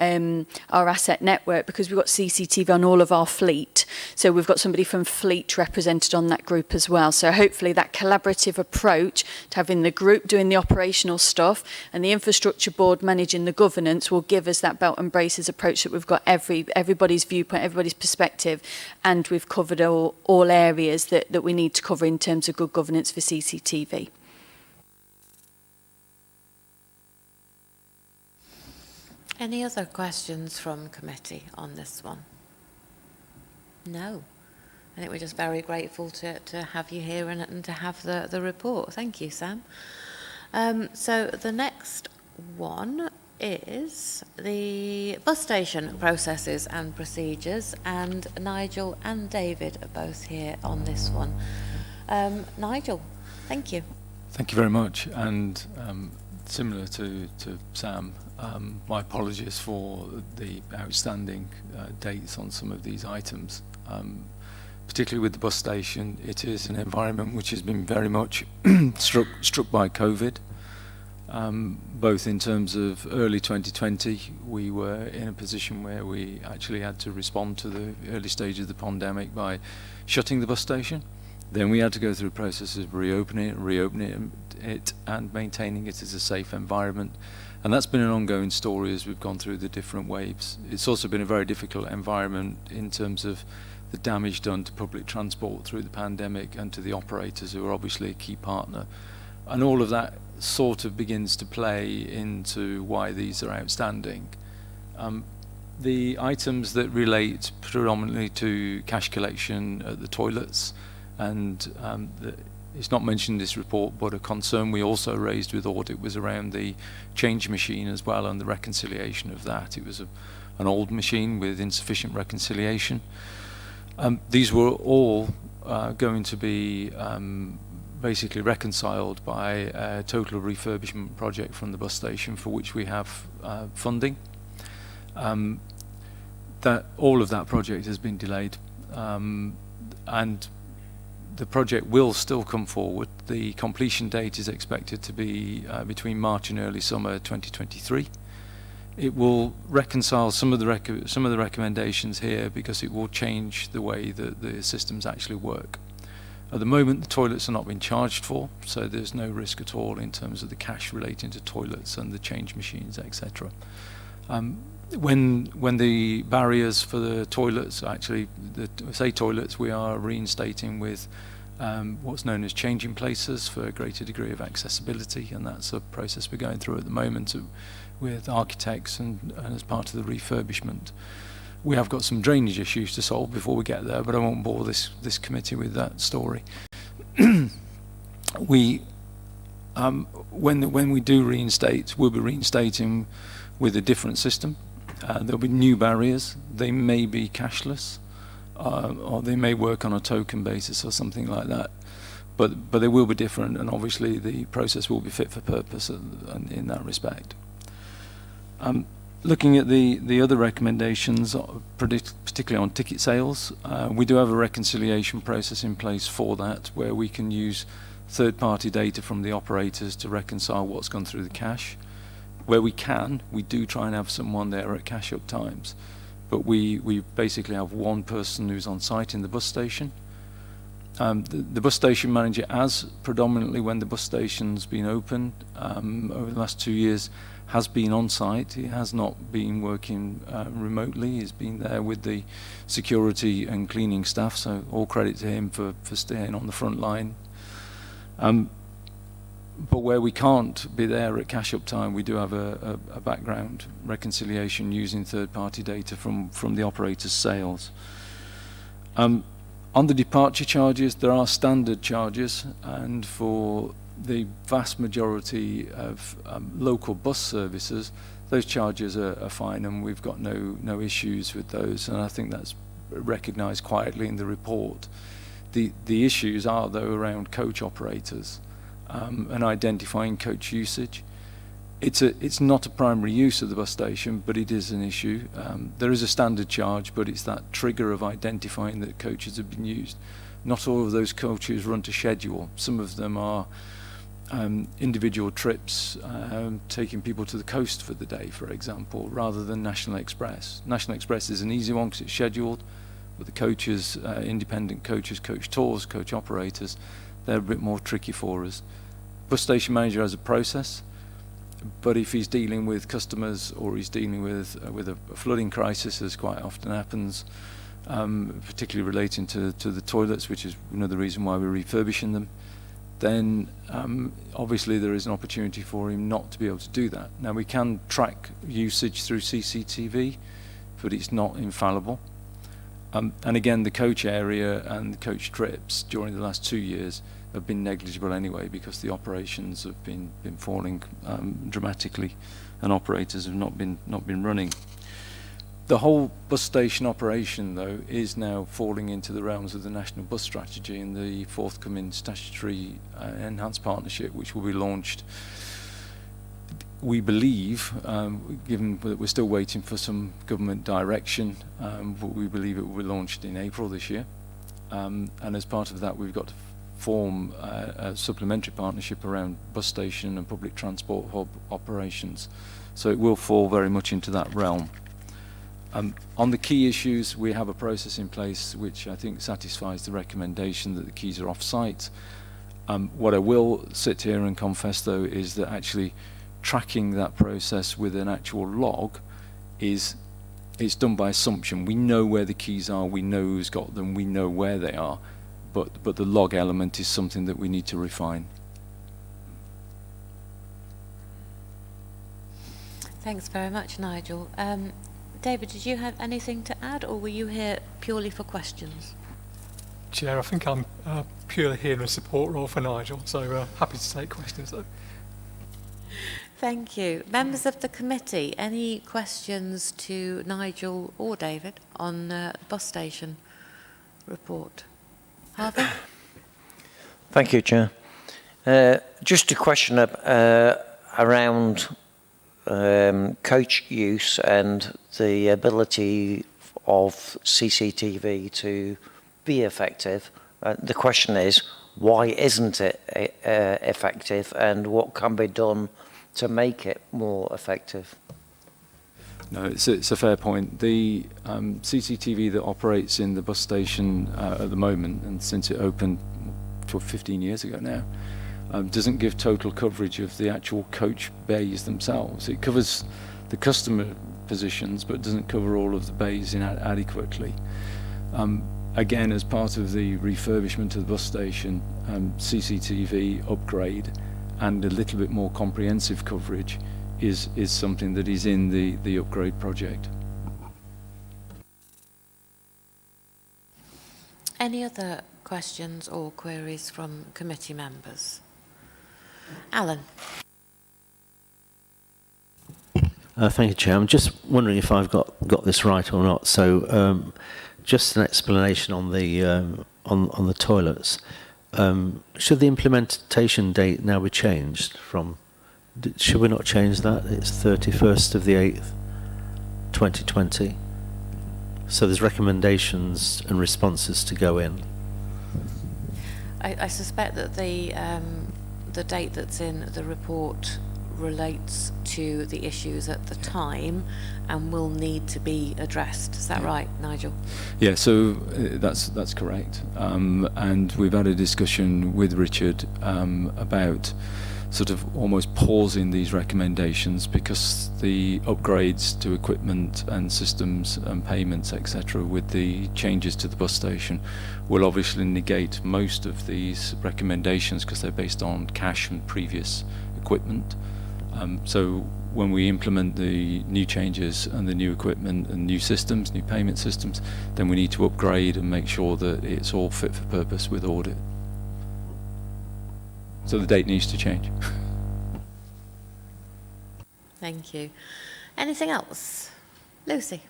asset network, because we've got CCTV on all of our fleet. So we've got somebody from fleet represented on that group as well. So hopefully that collaborative approach to having the group doing the operational stuff and the Infrastructure Board managing the governance will give us that belt and braces approach, that we've got everybody's viewpoint, everybody's perspective, and we've covered all areas that we need to cover in terms of good governance for CCTV. Any other questions from committee on this one? No. I think we're just very grateful to have you here and to have the report. Thank you, Sam. So the next one is the bus station processes and procedures, and Nigel and David are both here on this one. Nigel, thank you. Thank you very much, and similar to Sam, my apologies for the outstanding dates on some of these items. Particularly with the bus station, it is an environment which has been very much struck by COVID. Both in terms of early 2020, we were in a position where we actually had to respond to the early stages of the pandemic by shutting the bus station. Then we had to go through a process of reopening it and maintaining it as a safe environment. And that's been an ongoing story as we've gone through the different waves. It's also been a very difficult environment in terms of the damage done to public transport through the pandemic and to the operators, who are obviously a key partner. And all of that sort of begins to play into why these are outstanding. The items that relate predominantly to cash collection at the toilets, and it's not mentioned in this report, but a concern we also raised with Audit was around the change machine as well, and the reconciliation of that. It was an old machine with insufficient reconciliation. These were all going to be basically reconciled by a total refurbishment project from the bus station, for which we have funding. That all of that project has been delayed, and the project will still come forward. The completion date is expected to be between March and early summer 2023. It will reconcile some of the recommendations here, because it will change the way that the systems actually work. At the moment, the toilets are not being charged for, so there's no risk at all in terms of the cash relating to toilets and the change machines, etc. When the barriers for the toilets, actually, say toilets, we are reinstating with what's known as changing places for a greater degree of accessibility, and that's a process we're going through at the moment with architects and as part of the refurbishment. We have got some drainage issues to solve before we get there, but I won't bore this committee with that story. When we do reinstate, we'll be reinstating with a different system. There'll be new barriers. They may be cashless, or they may work on a token basis or something like that. But they will be different, and obviously the process will be fit for purpose in that respect. Looking at the other recommendations, particularly on ticket sales, we do have a reconciliation process in place for that, where we can use third-party data from the operators to reconcile what's gone through the cache. Where we can, we do try and have someone there at cache-up times, but we basically have one person who's on site in the bus station. The bus station manager, as predominantly when the bus station's been open over the last 2 years, has been on site. He has not been working remotely. He's been there with the security and cleaning staff, so all credit to him for staying on the front line. But where we can't be there at cash-up time, we do have a background reconciliation using third-party data from the operator's sales. On the departure charges, there are standard charges, and for the vast majority of local bus services, those charges are fine, and we've got no issues with those, and I think that's recognised quietly in the report. The issues are, though, around coach operators and identifying coach usage. It's not a primary use of the bus station, but it is an issue. There is a standard charge, but it's that trigger of identifying that coaches have been used. Not all of those coaches run to schedule. Some of them are individual trips, taking people to the coast for the day, for example, rather than National Express. National Express is an easy one because it's scheduled, but the coaches, independent coaches, coach tours, coach operators, they're a bit more tricky for us. Bus station manager has a process, but if he's dealing with customers or he's dealing with a flooding crisis, as quite often happens, particularly relating to the toilets, which is another reason why we're refurbishing them, then obviously there is an opportunity for him not to be able to do that. Now, we can track usage through Cctv, but it's not infallible. And again, the coach area and the coach trips during the last 2 years have been negligible anyway, because the operations have been falling dramatically, and operators have not been running. The whole bus station operation, though, is now falling into the realms of the National Bus Strategy and the forthcoming Statutory Enhanced Partnership, which will be launched, we believe, given that we're still waiting for some government direction, but we believe it will be launched in April this year. And as part of that, we've got to form a supplementary partnership around bus station and public transport hub operations. So it will fall very much into that realm. On the key issues, we have a process in place which I think satisfies the recommendation that the keys are off-site. What I will sit here and confess, though, is that actually tracking that process with an actual log it's done by assumption. We know where the keys are, we know who's got them, we know where they are, but the log element is something that we need to refine. Thanks very much, Nigel. David, did you have anything to add, or were you here purely for questions? Chair, I think I'm purely here in a support role for Nigel, so happy to take questions though. Thank you. Members of the committee, any questions to Nigel or David on the bus station report? Harvey? Thank you, Chair. Just a question around coach use and the ability of CCTV to be effective. The question is, why isn't it effective, and what can be done to make it more effective? No, it's a fair point. The CCTV that operates in the bus station at the moment, and since it opened 15 years ago now, doesn't give total coverage of the actual coach bays themselves. It covers the customer positions, but doesn't cover all of the bays adequately. Again, as part of the refurbishment of the bus station, CCTV upgrade and a little bit more comprehensive coverage is something that is in the upgrade project. Any other questions or queries from committee members? Alan. Thank you, Chair. I'm just wondering if I've got this right or not. So, just an explanation on the toilets. Should the implementation date now be changed from? Should we not change that? It's 31st of the 8th, 2020. So there's recommendations and responses to go in. I suspect that the date that's in the report relates to the issues at the time and will need to be addressed. Is that right, Nigel? Yeah, so that's correct. And we've had a discussion with Richard about sort of almost pausing these recommendations because the upgrades to equipment and systems and payments, etc., with the changes to the bus station will obviously negate most of these recommendations because they're based on cash and previous equipment. So when we implement the new changes and the new equipment and new systems, new payment systems, then we need to upgrade and make sure that it's all fit for purpose with audit. So the date needs to change. Thank you. Anything else? Lucy?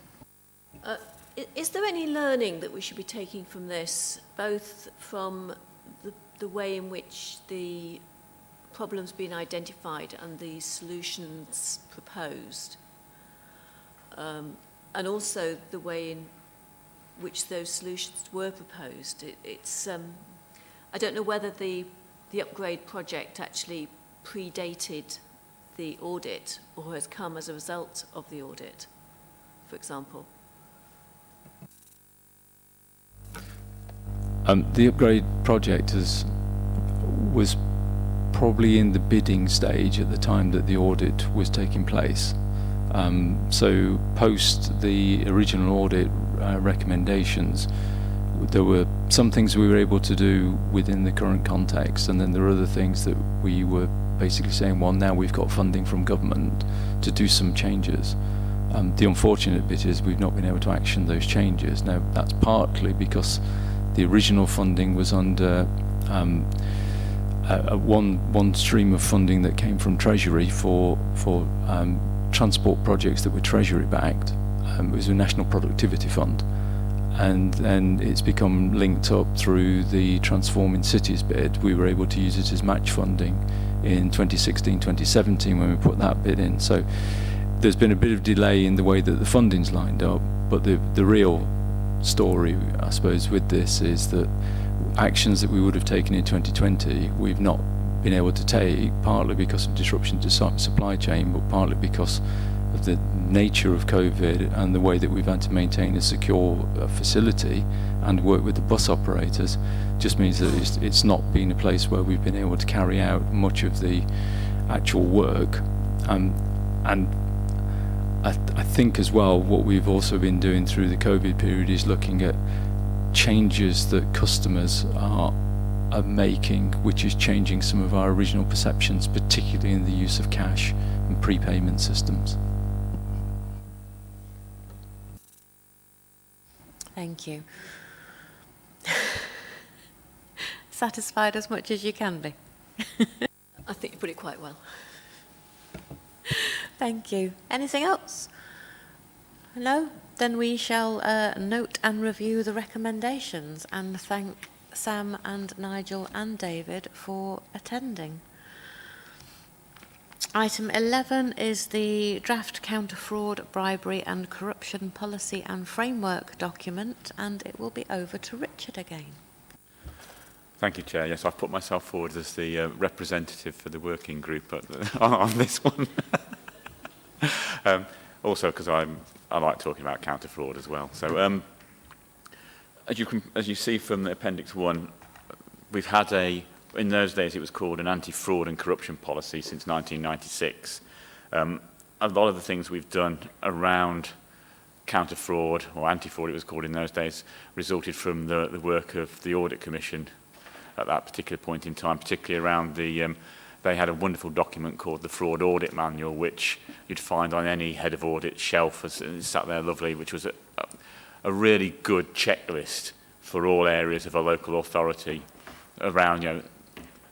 Is there any learning that we should be taking from this, both from the way in which the problems being identified and the solutions proposed, and also the way in which those solutions were proposed? I don't know whether the upgrade project actually predated the audit or has come as a result of the audit, for example. The upgrade project was probably in the bidding stage at the time that the audit was taking place. So post the original audit recommendations, there were some things we were able to do within the current context, and then there are other things that we were basically saying, well, now we've got funding from government to do some changes. The unfortunate bit is we've not been able to action those changes. Now, that's partly because the original funding was under one stream of funding that came from Treasury for transport projects that were Treasury backed. It was a National Productivity Fund, and then it's become linked up through the Transforming Cities bid. We were able to use it as match funding in 2016-2017 when we put that bid in. So there's been a bit of delay in the way that the funding's lined up, but the real story, I suppose, with this is that actions that we would have taken in 2020 we've not been able to take, partly because of disruption to supply chain, but partly because of the nature of COVID and the way that we've had to maintain a secure facility and work with the bus operators. Just means that it's not been a place where we've been able to carry out much of the actual work. And I think as well what we've also been doing through the COVID period is looking at changes that customers are making, which is changing some of our original perceptions, particularly in the use of cash and prepayment systems. Thank you. Satisfied as much as you can be? I think you put it quite well. Thank you. Anything else? No? Then we shall note and review the recommendations and thank Sam and Nigel and David for attending. Item 11 is the draft counter-fraud, bribery and corruption policy and framework document, and it will be over to Richard again. Thank you, Chair. Yes, I've put myself forward as the representative for the working group on this one. Also, because I like talking about counter-fraud as well. So, as you see from the Appendix One, we've had in those days it was called an anti-fraud and corruption policy since 1996. A lot of the things we've done around counter-fraud, or anti-fraud it was called in those days, resulted from the work of the Audit Commission at that particular point in time, particularly around they had a wonderful document called the Fraud Audit Manual, which you'd find on any head of audit shelf, as it sat there lovely, which was a really good checklist for all areas of a local authority around,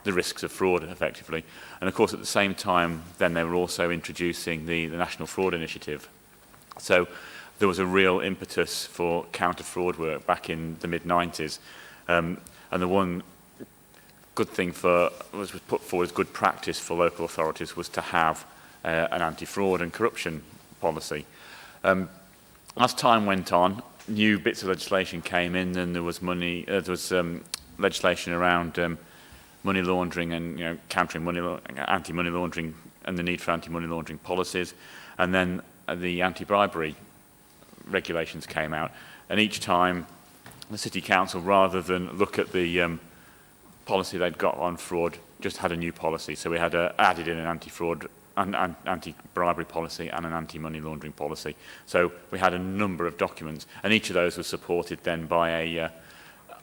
the risks of fraud, effectively. And of course, at the same time, then they were also introducing the National Fraud Initiative. So there was a real impetus for counter-fraud work back in the mid-90s. And the one good thing was put forward as good practice for local authorities was to have an anti-fraud and corruption policy. As time went on, new bits of legislation came in, and there was money, legislation around money laundering and countering anti-money laundering and the need for anti-money laundering policies, and then the anti-bribery regulations came out. And each time the City Council, rather than look at the policy they'd got on fraud, just had a new policy. So we had added in an anti-fraud, anti-bribery policy and an anti-money laundering policy. So we had a number of documents, and each of those was supported then by a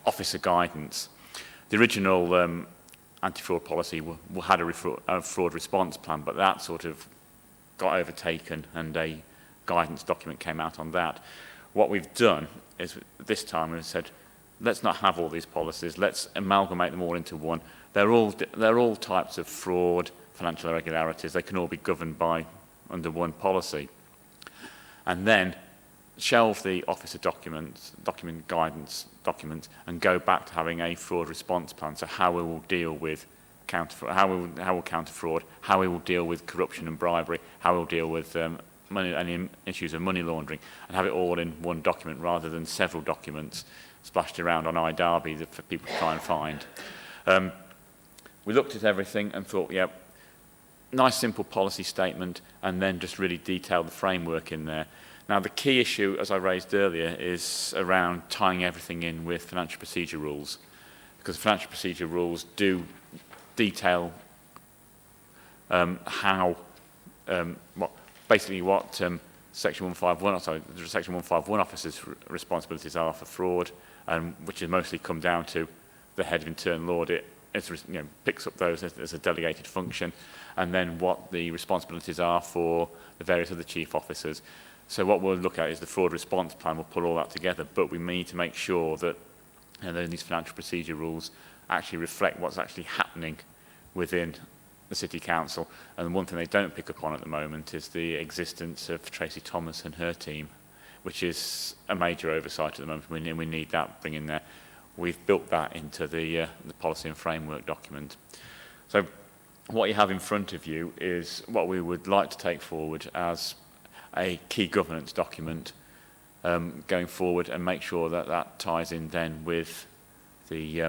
officer guidance. The original anti-fraud policy had a fraud response plan, but that sort of got overtaken and a guidance document came out on that. What we've done is this time we've said, let's not have all these policies, let's amalgamate them all into one. They're all types of fraud, financial irregularities, they can all be governed under one policy. And then shelve the officer document guidance documents and go back to having a fraud response plan. So how we will deal with how we will counter fraud, how we will deal with corruption and bribery, how we will deal with any issues of money laundering, and have it all in one document rather than several documents splashed around on iDerby for people to try and find. We looked at everything and thought, yeah, nice simple policy statement, and then just really detailed the framework in there. Now, the key issue, as I raised earlier, is around tying everything in with financial procedure rules, because financial procedure rules do detail what Section 151 officers' responsibilities are for fraud, and which has mostly come down to the head of internal audit. Picks up those as a delegated function, and then what the responsibilities are for the various other chief officers. So what we'll look at is the fraud response plan. We'll pull all that together, but we need to make sure that these financial procedure rules actually reflect what's actually happening within the City Council. And one thing they don't pick up on at the moment is the existence of Tracy Thomas and her team, which is a major oversight at the moment. We need that bringing there. We've built that into the policy and framework document. So what you have in front of you is what we would like to take forward as a key governance document going forward, and make sure that that ties in then with the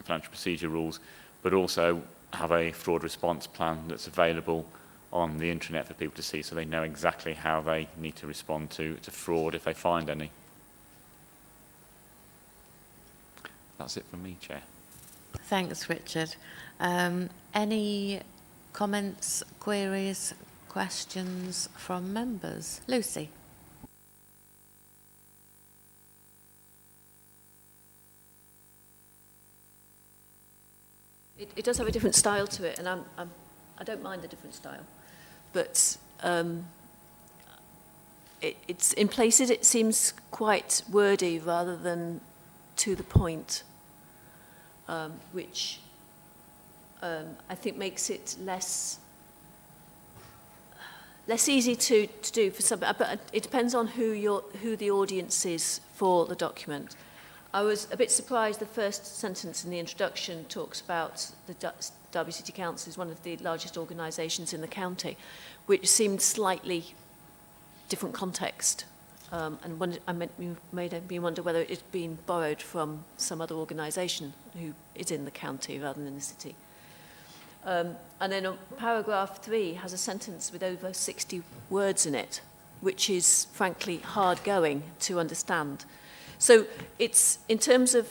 financial procedure rules, but also have a fraud response plan that's available on the intranet for people to see, so they know exactly how they need to respond to fraud if they find any. That's it from me, Chair. Thanks, Richard. Any comments, queries, questions from members? Lucy. It does have a different style to it, and I don't mind the different style, but it's in places it seems quite wordy rather than to the point, which I think makes it less easy to do for some. But it depends on who the audience is for the document. I was a bit surprised the first sentence in the introduction talks about the Derby City Council is one of the largest organisations in the county, which seemed slightly different context. And made me wonder whether it had been borrowed from some other organisation who is in the county rather than in the city. And then paragraph 3 has a sentence with over 60 words in it, which is frankly hard going to understand. So it's, in terms of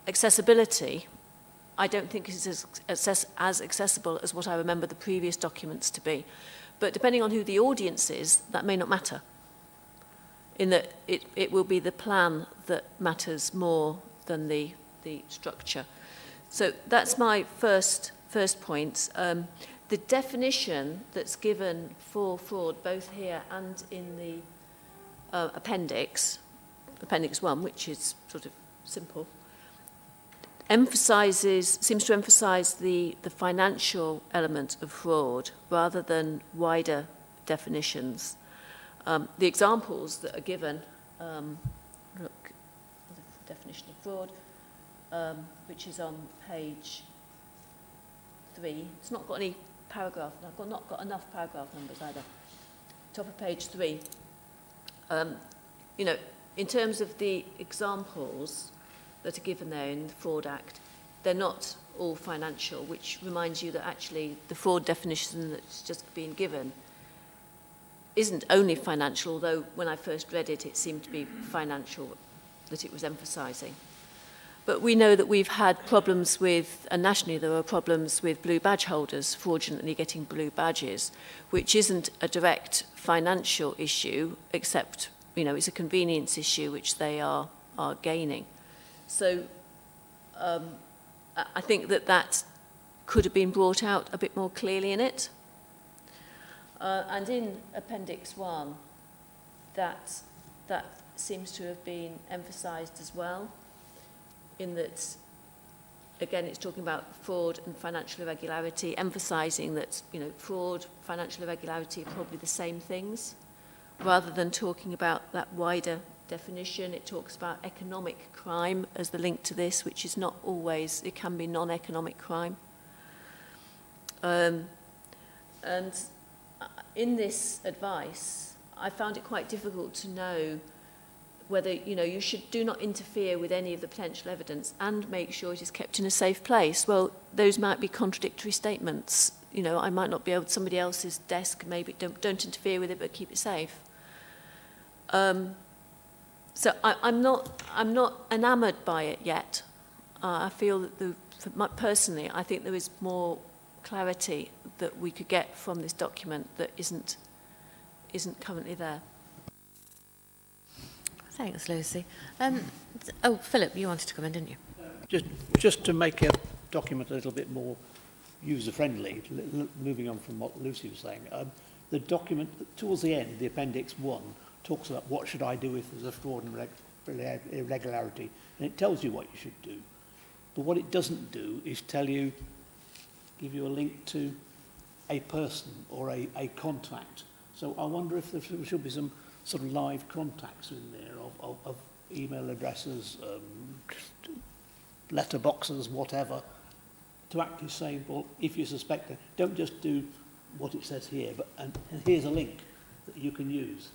accessibility, I don't think it's as accessible as what I remember the previous documents to be. But depending on who the audience is, that may not matter, in that it will be the plan that matters more than the structure. So that's my first point. The definition that's given for fraud, both here and in the Appendix One, which is sort of simple, seems to emphasise the financial element of fraud rather than wider definitions. The examples that are given, look, the definition of fraud, which is on page 3. It's not got any paragraph, I've not got enough paragraph numbers either. Top of page 3. In terms of the examples, that are given there in the Fraud Act, they're not all financial, which reminds you that actually the fraud definition that's just been given isn't only financial, although when I first read it, it seemed to be financial that it was emphasising. But we know that we've had problems with, and nationally there are problems with blue badge holders fraudulently getting blue badges, which isn't a direct financial issue, except, you know, it's a convenience issue which they are gaining. So I think that could have been brought out a bit more clearly in it. And in Appendix One, that seems to have been emphasised as well, in that, again, it's talking about fraud and financial irregularity, emphasising that, you know, fraud, financial irregularity are probably the same things, rather than talking about that wider definition. It talks about economic crime as the link to this, which is not always, it can be non-economic crime. And in this advice, I found it quite difficult to know whether, you know, you do not interfere with any of the potential evidence and make sure it is kept in a safe place. Well, those might be contradictory statements. You know, I might not be able to, somebody else's desk, maybe don't interfere with it, but keep it safe. So I'm not enamoured by it yet. I feel that personally, I think there is more clarity that we could get from this document that isn't currently there. Thanks, Lucy. Philip, you wanted to come in, didn't you? Just to make a document a little bit more user-friendly, moving on from what Lucy was saying, the document, towards the end, the Appendix 1, talks about what should I do if there's a fraud and irregularity, and it tells you what you should do. But what it doesn't do is give you a link to a person or a contact. So I wonder if there should be some sort of live contacts in there of email addresses, letterboxes, whatever, to actually say, well, if you suspect it, don't just do what it says here, but and here's a link that you can use.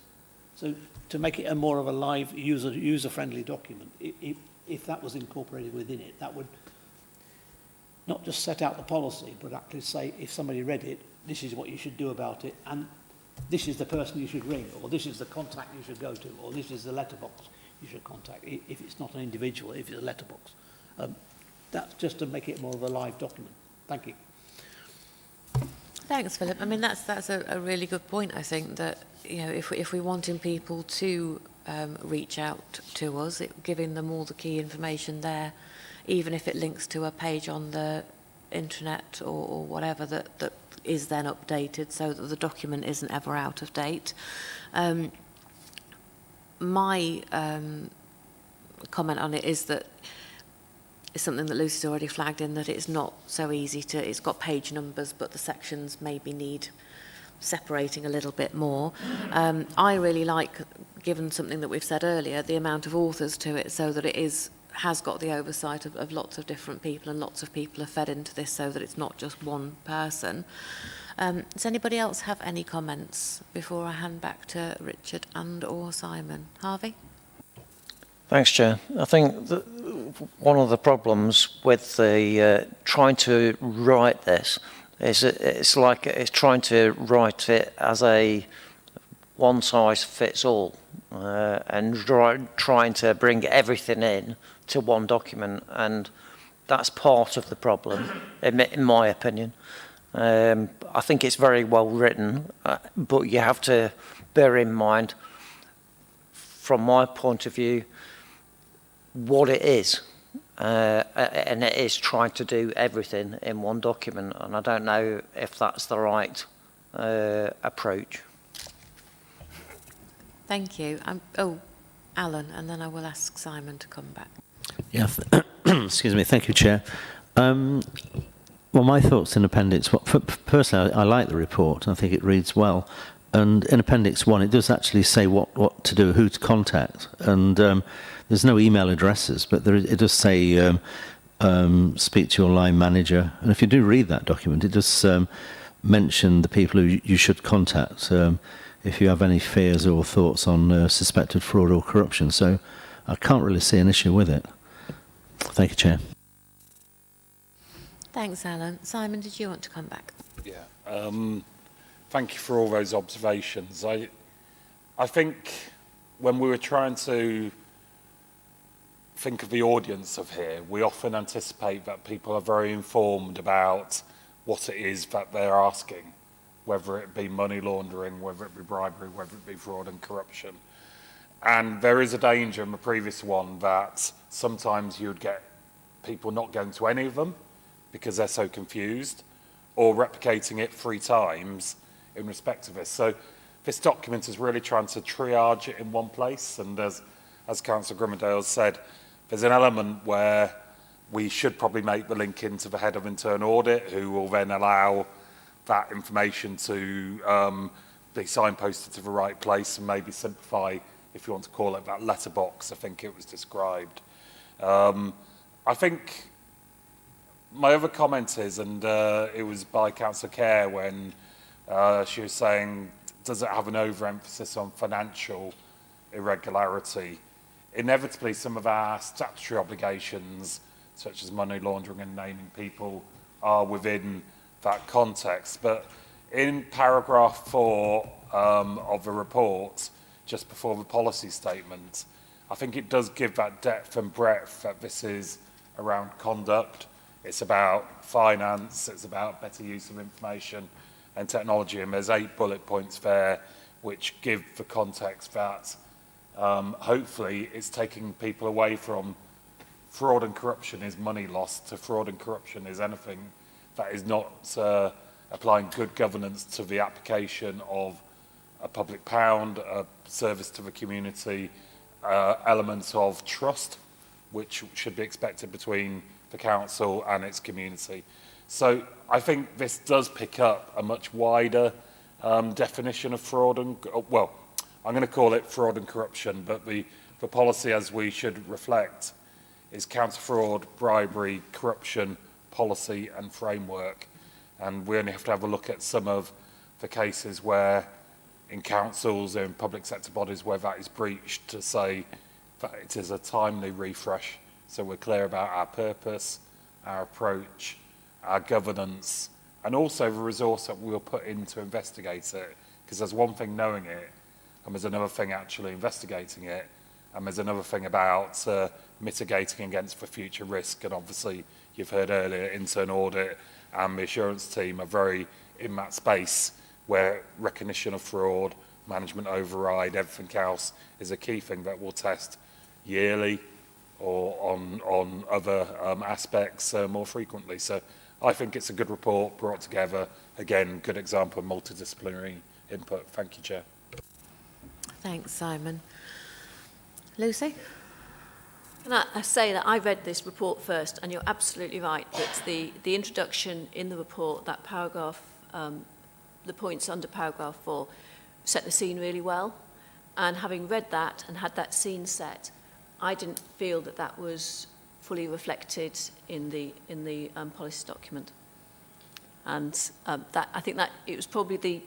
So to make it a more of a live, user-friendly document, if that was incorporated within it, that would not just set out the policy, but actually say, if somebody read it, this is what you should do about it, and this is the person you should ring, or this is the contact you should go to, or this is the letterbox you should contact, if it's not an individual, if it's a letterbox. That's just to make it more of a live document. Thank you. Thanks, Philip. I mean, that's a really good point, I think, that, you know, if we're wanting people to reach out to us, giving them all the key information there, even if it links to a page on the intranet or whatever that is then updated so that the document isn't ever out of date. My comment on it is that it's something that Lucy's already flagged in, that it's not so easy to, it's got page numbers, but the sections maybe need separating a little bit more. I really like, given something that we've said earlier, the amount of authors to it, so that it has got the oversight of lots of different people, and lots of people are fed into this so that it's not just one person. Does anybody else have any comments before I hand back to Richard and or Simon? Harvey? Thanks, Chair. I think that one of the problems with the trying to write this is it's trying to write it as a one-size-fits-all and trying to bring everything in to one document, and that's part of the problem, in my opinion. I think it's very well written, but you have to bear in mind, from my point of view, what it is. And it is trying to do everything in one document, and I don't know if that's the right approach. Thank you. Alan, and then I will ask Simon to come back. Yeah, excuse me. Thank you, Chair. Well, my thoughts in Appendix 1, personally, I like the report. I think it reads well. And in Appendix 1, it does actually say what to do, who to contact. And there's no email addresses, but it does say speak to your line manager. And if you do read that document, it does mention the people who you should contact if you have any fears or thoughts on suspected fraud or corruption. So I can't really see an issue with it. Thank you, Chair. Thanks, Alan. Simon, did you want to come back? Yeah. Thank you for all those observations. I think when we were trying to think of the audience of here, we often anticipate that people are very informed about what it is that they're asking, whether it be money laundering, whether it be bribery, whether it be fraud and corruption. And there is a danger in the previous one that sometimes you would get people not going to any of them because they're so confused, or replicating it 3 times in respect of this. So this document is really trying to triage it in one place, and as Councillor Grimmerdale said, there's an element where we should probably make the link into the head of internal audit, who will then allow that information to be signposted to the right place and maybe simplify, if you want to call it, that letterbox, I think it was described. I think my other comment is, and it was by Councillor Kerr when she was saying, does it have an overemphasis on financial irregularity? Inevitably, some of our statutory obligations, such as money laundering and naming people, are within that context. But in paragraph 4 of the report, just before the policy statement, I think it does give that depth and breadth that this is around conduct. It's about finance, it's about better use of information and technology, and there's 8 bullet points there which give the context that hopefully it's taking people away from fraud and corruption is money lost to fraud and corruption is anything that is not applying good governance to the application of a public pound, a service to the community, elements of trust, which should be expected between the council and its community. So I think this does pick up a much wider definition of fraud and, well, I'm going to call it fraud and corruption, but the policy as we should reflect is counter-fraud, bribery, corruption, policy and framework. And we only have to have a look at some of the cases where in councils or in public sector bodies where that is breached to say that it is a timely refresh. So we're clear about our purpose, our approach, our governance, and also the resource that we'll put in to investigate it. Because there's one thing knowing it, and there's another thing actually investigating it, and there's another thing about mitigating against the future risk. And obviously, you've heard earlier, internal audit and the assurance team are very in that space where recognition of fraud, management override, everything else is a key thing that we'll test yearly or on other aspects more frequently. So I think it's a good report brought together. Again, good example of multidisciplinary input. Thank you, Chair. Thanks, Simon. Lucy? Can I say that I read this report first, and you're absolutely right that the introduction in the report, that paragraph, the points under paragraph 4, set the scene really well. And having read that and had that scene set, I didn't feel that that was fully reflected in the policy document. And that I think that it was probably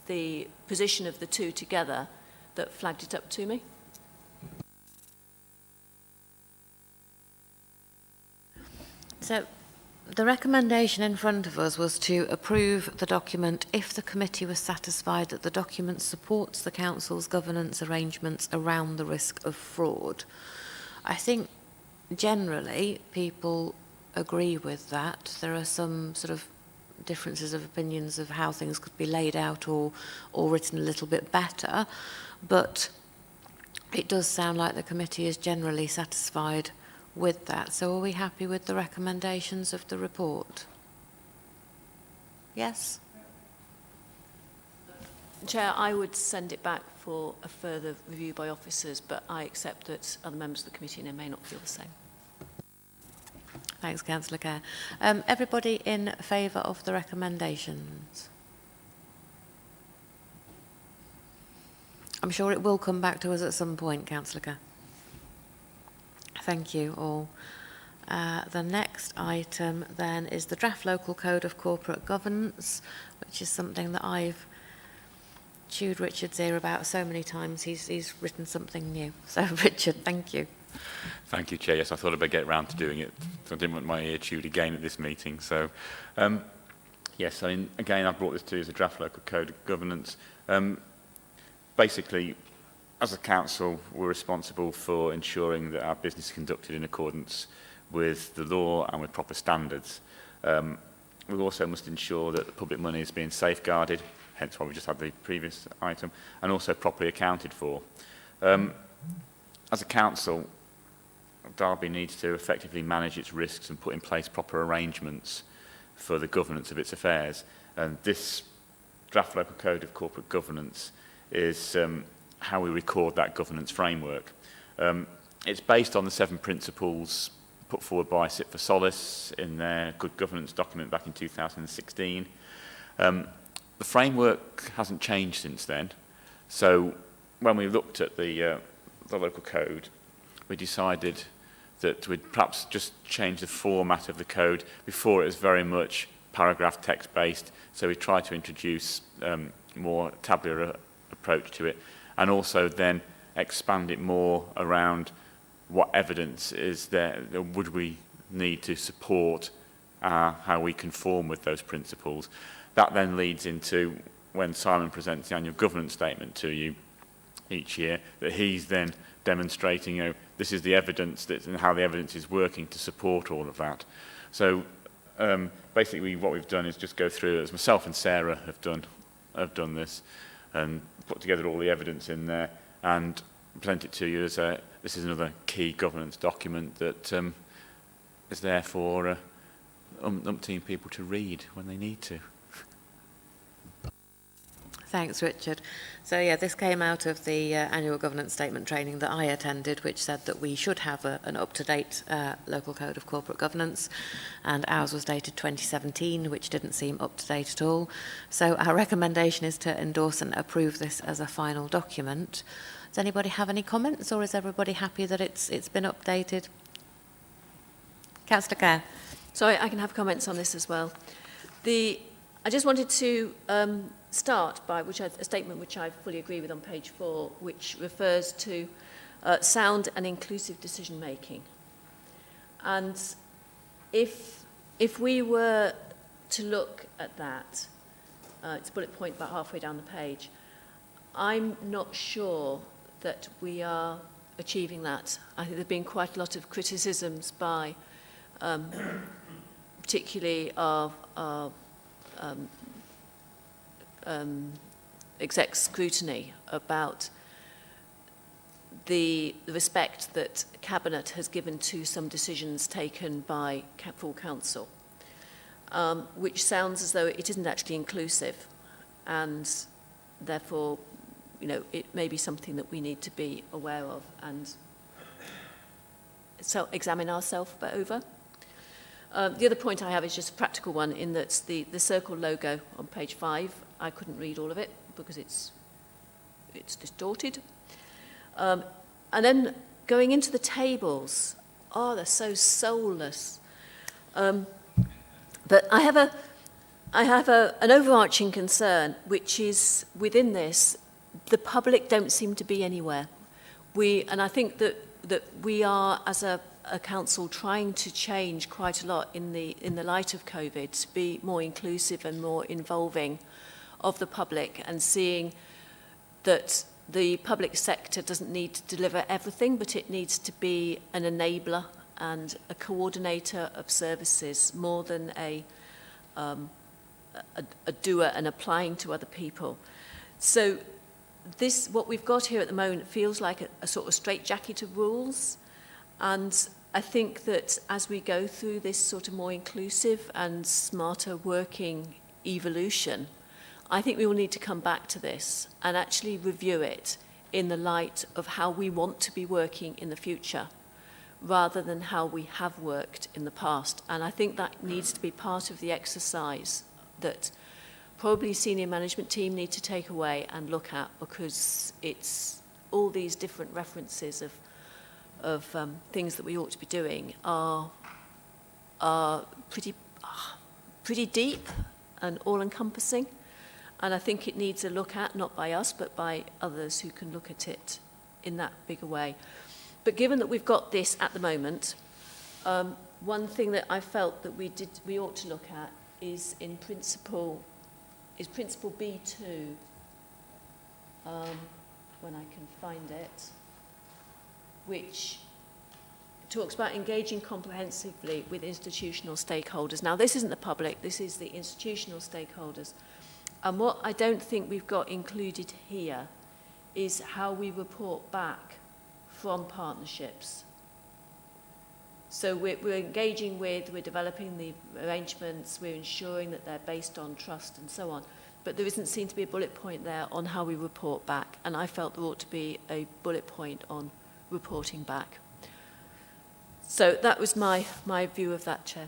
the position of the two together that flagged it up to me. So the recommendation in front of us was to approve the document if the committee was satisfied that the document supports the council's governance arrangements around the risk of fraud. I think generally people agree with that. There are some sort of differences of opinions of how things could be laid out or written a little bit better, but it does sound like the committee is generally satisfied with that. So are we happy with the recommendations of the report? Yes? Chair, I would send it back for a further review by officers, but I accept that other members of the committee may not feel the same. Thanks, Councillor Kerr. Everybody in favour of the recommendations? I'm sure it will come back to us at some point, Councillor Kerr. Thank you all. The next item then is the draft local code of corporate governance, which is something that I've chewed Richard's ear about so many times. He's written something new. So Richard, thank you. Thank you, Chair. Yes, I thought I'd better get round to doing it. I didn't want my ear chewed again at this meeting. So, yes, I mean, again, I brought this to you as a draft local code of governance. Basically, as a council, we're responsible for ensuring that our business is conducted in accordance with the law and with proper standards. We also must ensure that the public money is being safeguarded, hence why we just had the previous item, and also properly accounted for. As a council, Derby needs to effectively manage its risks and put in place proper arrangements for the governance of its affairs. And this draft local code of corporate governance is how we record that governance framework. It's based on the 7 principles put forward by Sit for Solace in their good governance document back in 2016. The framework hasn't changed since then. So when we looked at the local code, we decided that we'd perhaps just change the format of the code. Before, it was very much paragraph text based, so we tried to introduce more tabular approach to it, and also then expand it more around what evidence is there, would we need to support how we conform with those principles. That then leads into when Simon presents the annual governance statement to you each year, that he's then demonstrating, you know, this is the evidence and how the evidence is working to support all of that. So basically what we've done is just go through, as myself and Sarah have done this, and put together all the evidence in there and present it to you as this is another key governance document that is there for umpteen people to read when they need to. Thanks, Richard. So, yeah, this came out of the annual governance statement training that I attended, which said that we should have an up-to-date local code of corporate governance, and ours was dated 2017, which didn't seem up-to-date at all. So our recommendation is to endorse and approve this as a final document. Does anybody have any comments, or is everybody happy that it's been updated? Councillor Kerr. So I can have comments on this as well. I just wanted to start by a statement which I fully agree with on page 4, which refers to sound and inclusive decision making. And if we were to look at that, it's a bullet point about halfway down the page, I'm not sure that we are achieving that. I think there have been quite a lot of criticisms by particularly our exec scrutiny about the respect that Cabinet has given to some decisions taken by full council, which sounds as though it isn't actually inclusive, and therefore, you know, it may be something that we need to be aware of and so examine ourselves over. The other point I have is just a practical one, in that the circle logo on page 5, I couldn't read all of it because it's distorted. And then going into the tables, they're so soulless. But I have an overarching concern, which is within this, the public don't seem to be anywhere. And I think that we are, as a council, trying to change quite a lot in the light of COVID to be more inclusive and more involving of the public, and seeing that the public sector doesn't need to deliver everything, but it needs to be an enabler and a coordinator of services more than a doer and applying to other people. So what we've got here at the moment feels like a sort of straitjacket of rules. And I think that as we go through this sort of more inclusive and smarter working evolution, I think we will need to come back to this and actually review it in the light of how we want to be working in the future, rather than how we have worked in the past. And I think that needs to be part of the exercise that probably senior management team need to take away and look at, because it's all these different references of things that we ought to be doing are pretty deep and all-encompassing. And I think it needs a look at, not by us, but by others who can look at it in that bigger way. But given that we've got this at the moment, one thing that I felt that we ought to look at is principle B2, when I can find it, which talks about engaging comprehensively with institutional stakeholders. Now, this isn't the public, this is the institutional stakeholders. And what I don't think we've got included here is how we report back from partnerships. So we're engaging with, we're developing the arrangements, we're ensuring that they're based on trust and so on. But there doesn't seem to be a bullet point there on how we report back. And I felt there ought to be a bullet point on reporting back. So that was my view of that, Chair.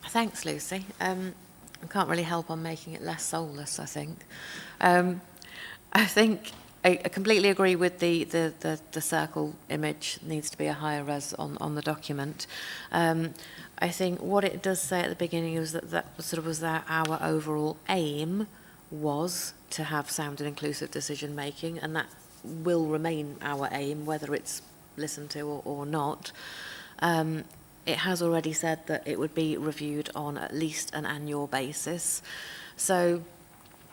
Thanks, Lucy. I can't really help on making it less soulless, I think. I think I completely agree with the circle image. Needs to be a higher res on the document. I think what it does say at the beginning is that sort of was that our overall aim was to have sound and inclusive decision making, and that will remain our aim, whether it's listened to or not. It has already said that it would be reviewed on at least an annual basis. So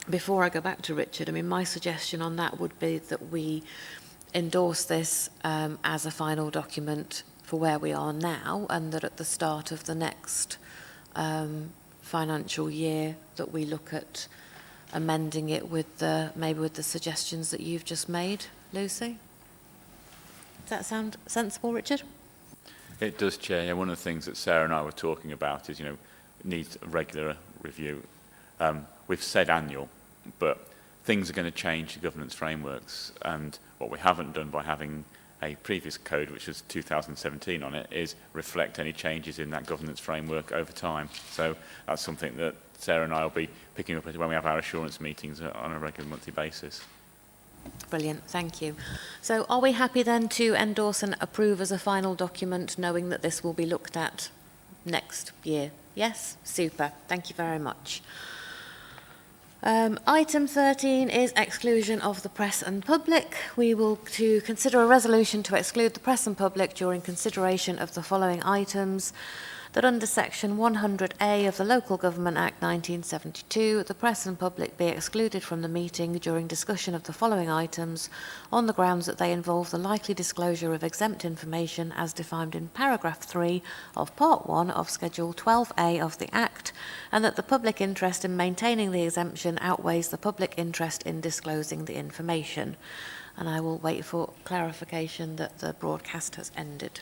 before I go back to Richard, I mean, my suggestion on that would be that we endorse this as a final document for where we are now, and that at the start of the next financial year that we look at amending it with maybe with the suggestions that you've just made, Lucy. Does that sound sensible, Richard? It does, Chair. Yeah, one of the things that Sarah and I were talking about is, needs a regular review. We've said annual, but things are going to change the governance frameworks, and what we haven't done by having a previous code, which was 2017 on it, is reflect any changes in that governance framework over time. So that's something that Sarah and I will be picking up when we have our assurance meetings on a regular monthly basis. Brilliant, thank you. So are we happy then to endorse and approve as a final document, knowing that this will be looked at next year? Yes? Super, thank you very much. Item 13 is exclusion of the press and public. We will consider a resolution to exclude the press and public during consideration of the following items: that under Section 100A of the Local Government Act 1972, the press and public be excluded from the meeting during discussion of the following items on the grounds that they involve the likely disclosure of exempt information as defined in paragraph 3 of Part 1 of Schedule 12A of the Act, and that the public interest in maintaining the exemption outweighs the public interest in disclosing the information. And I will wait for clarification that the broadcast has ended.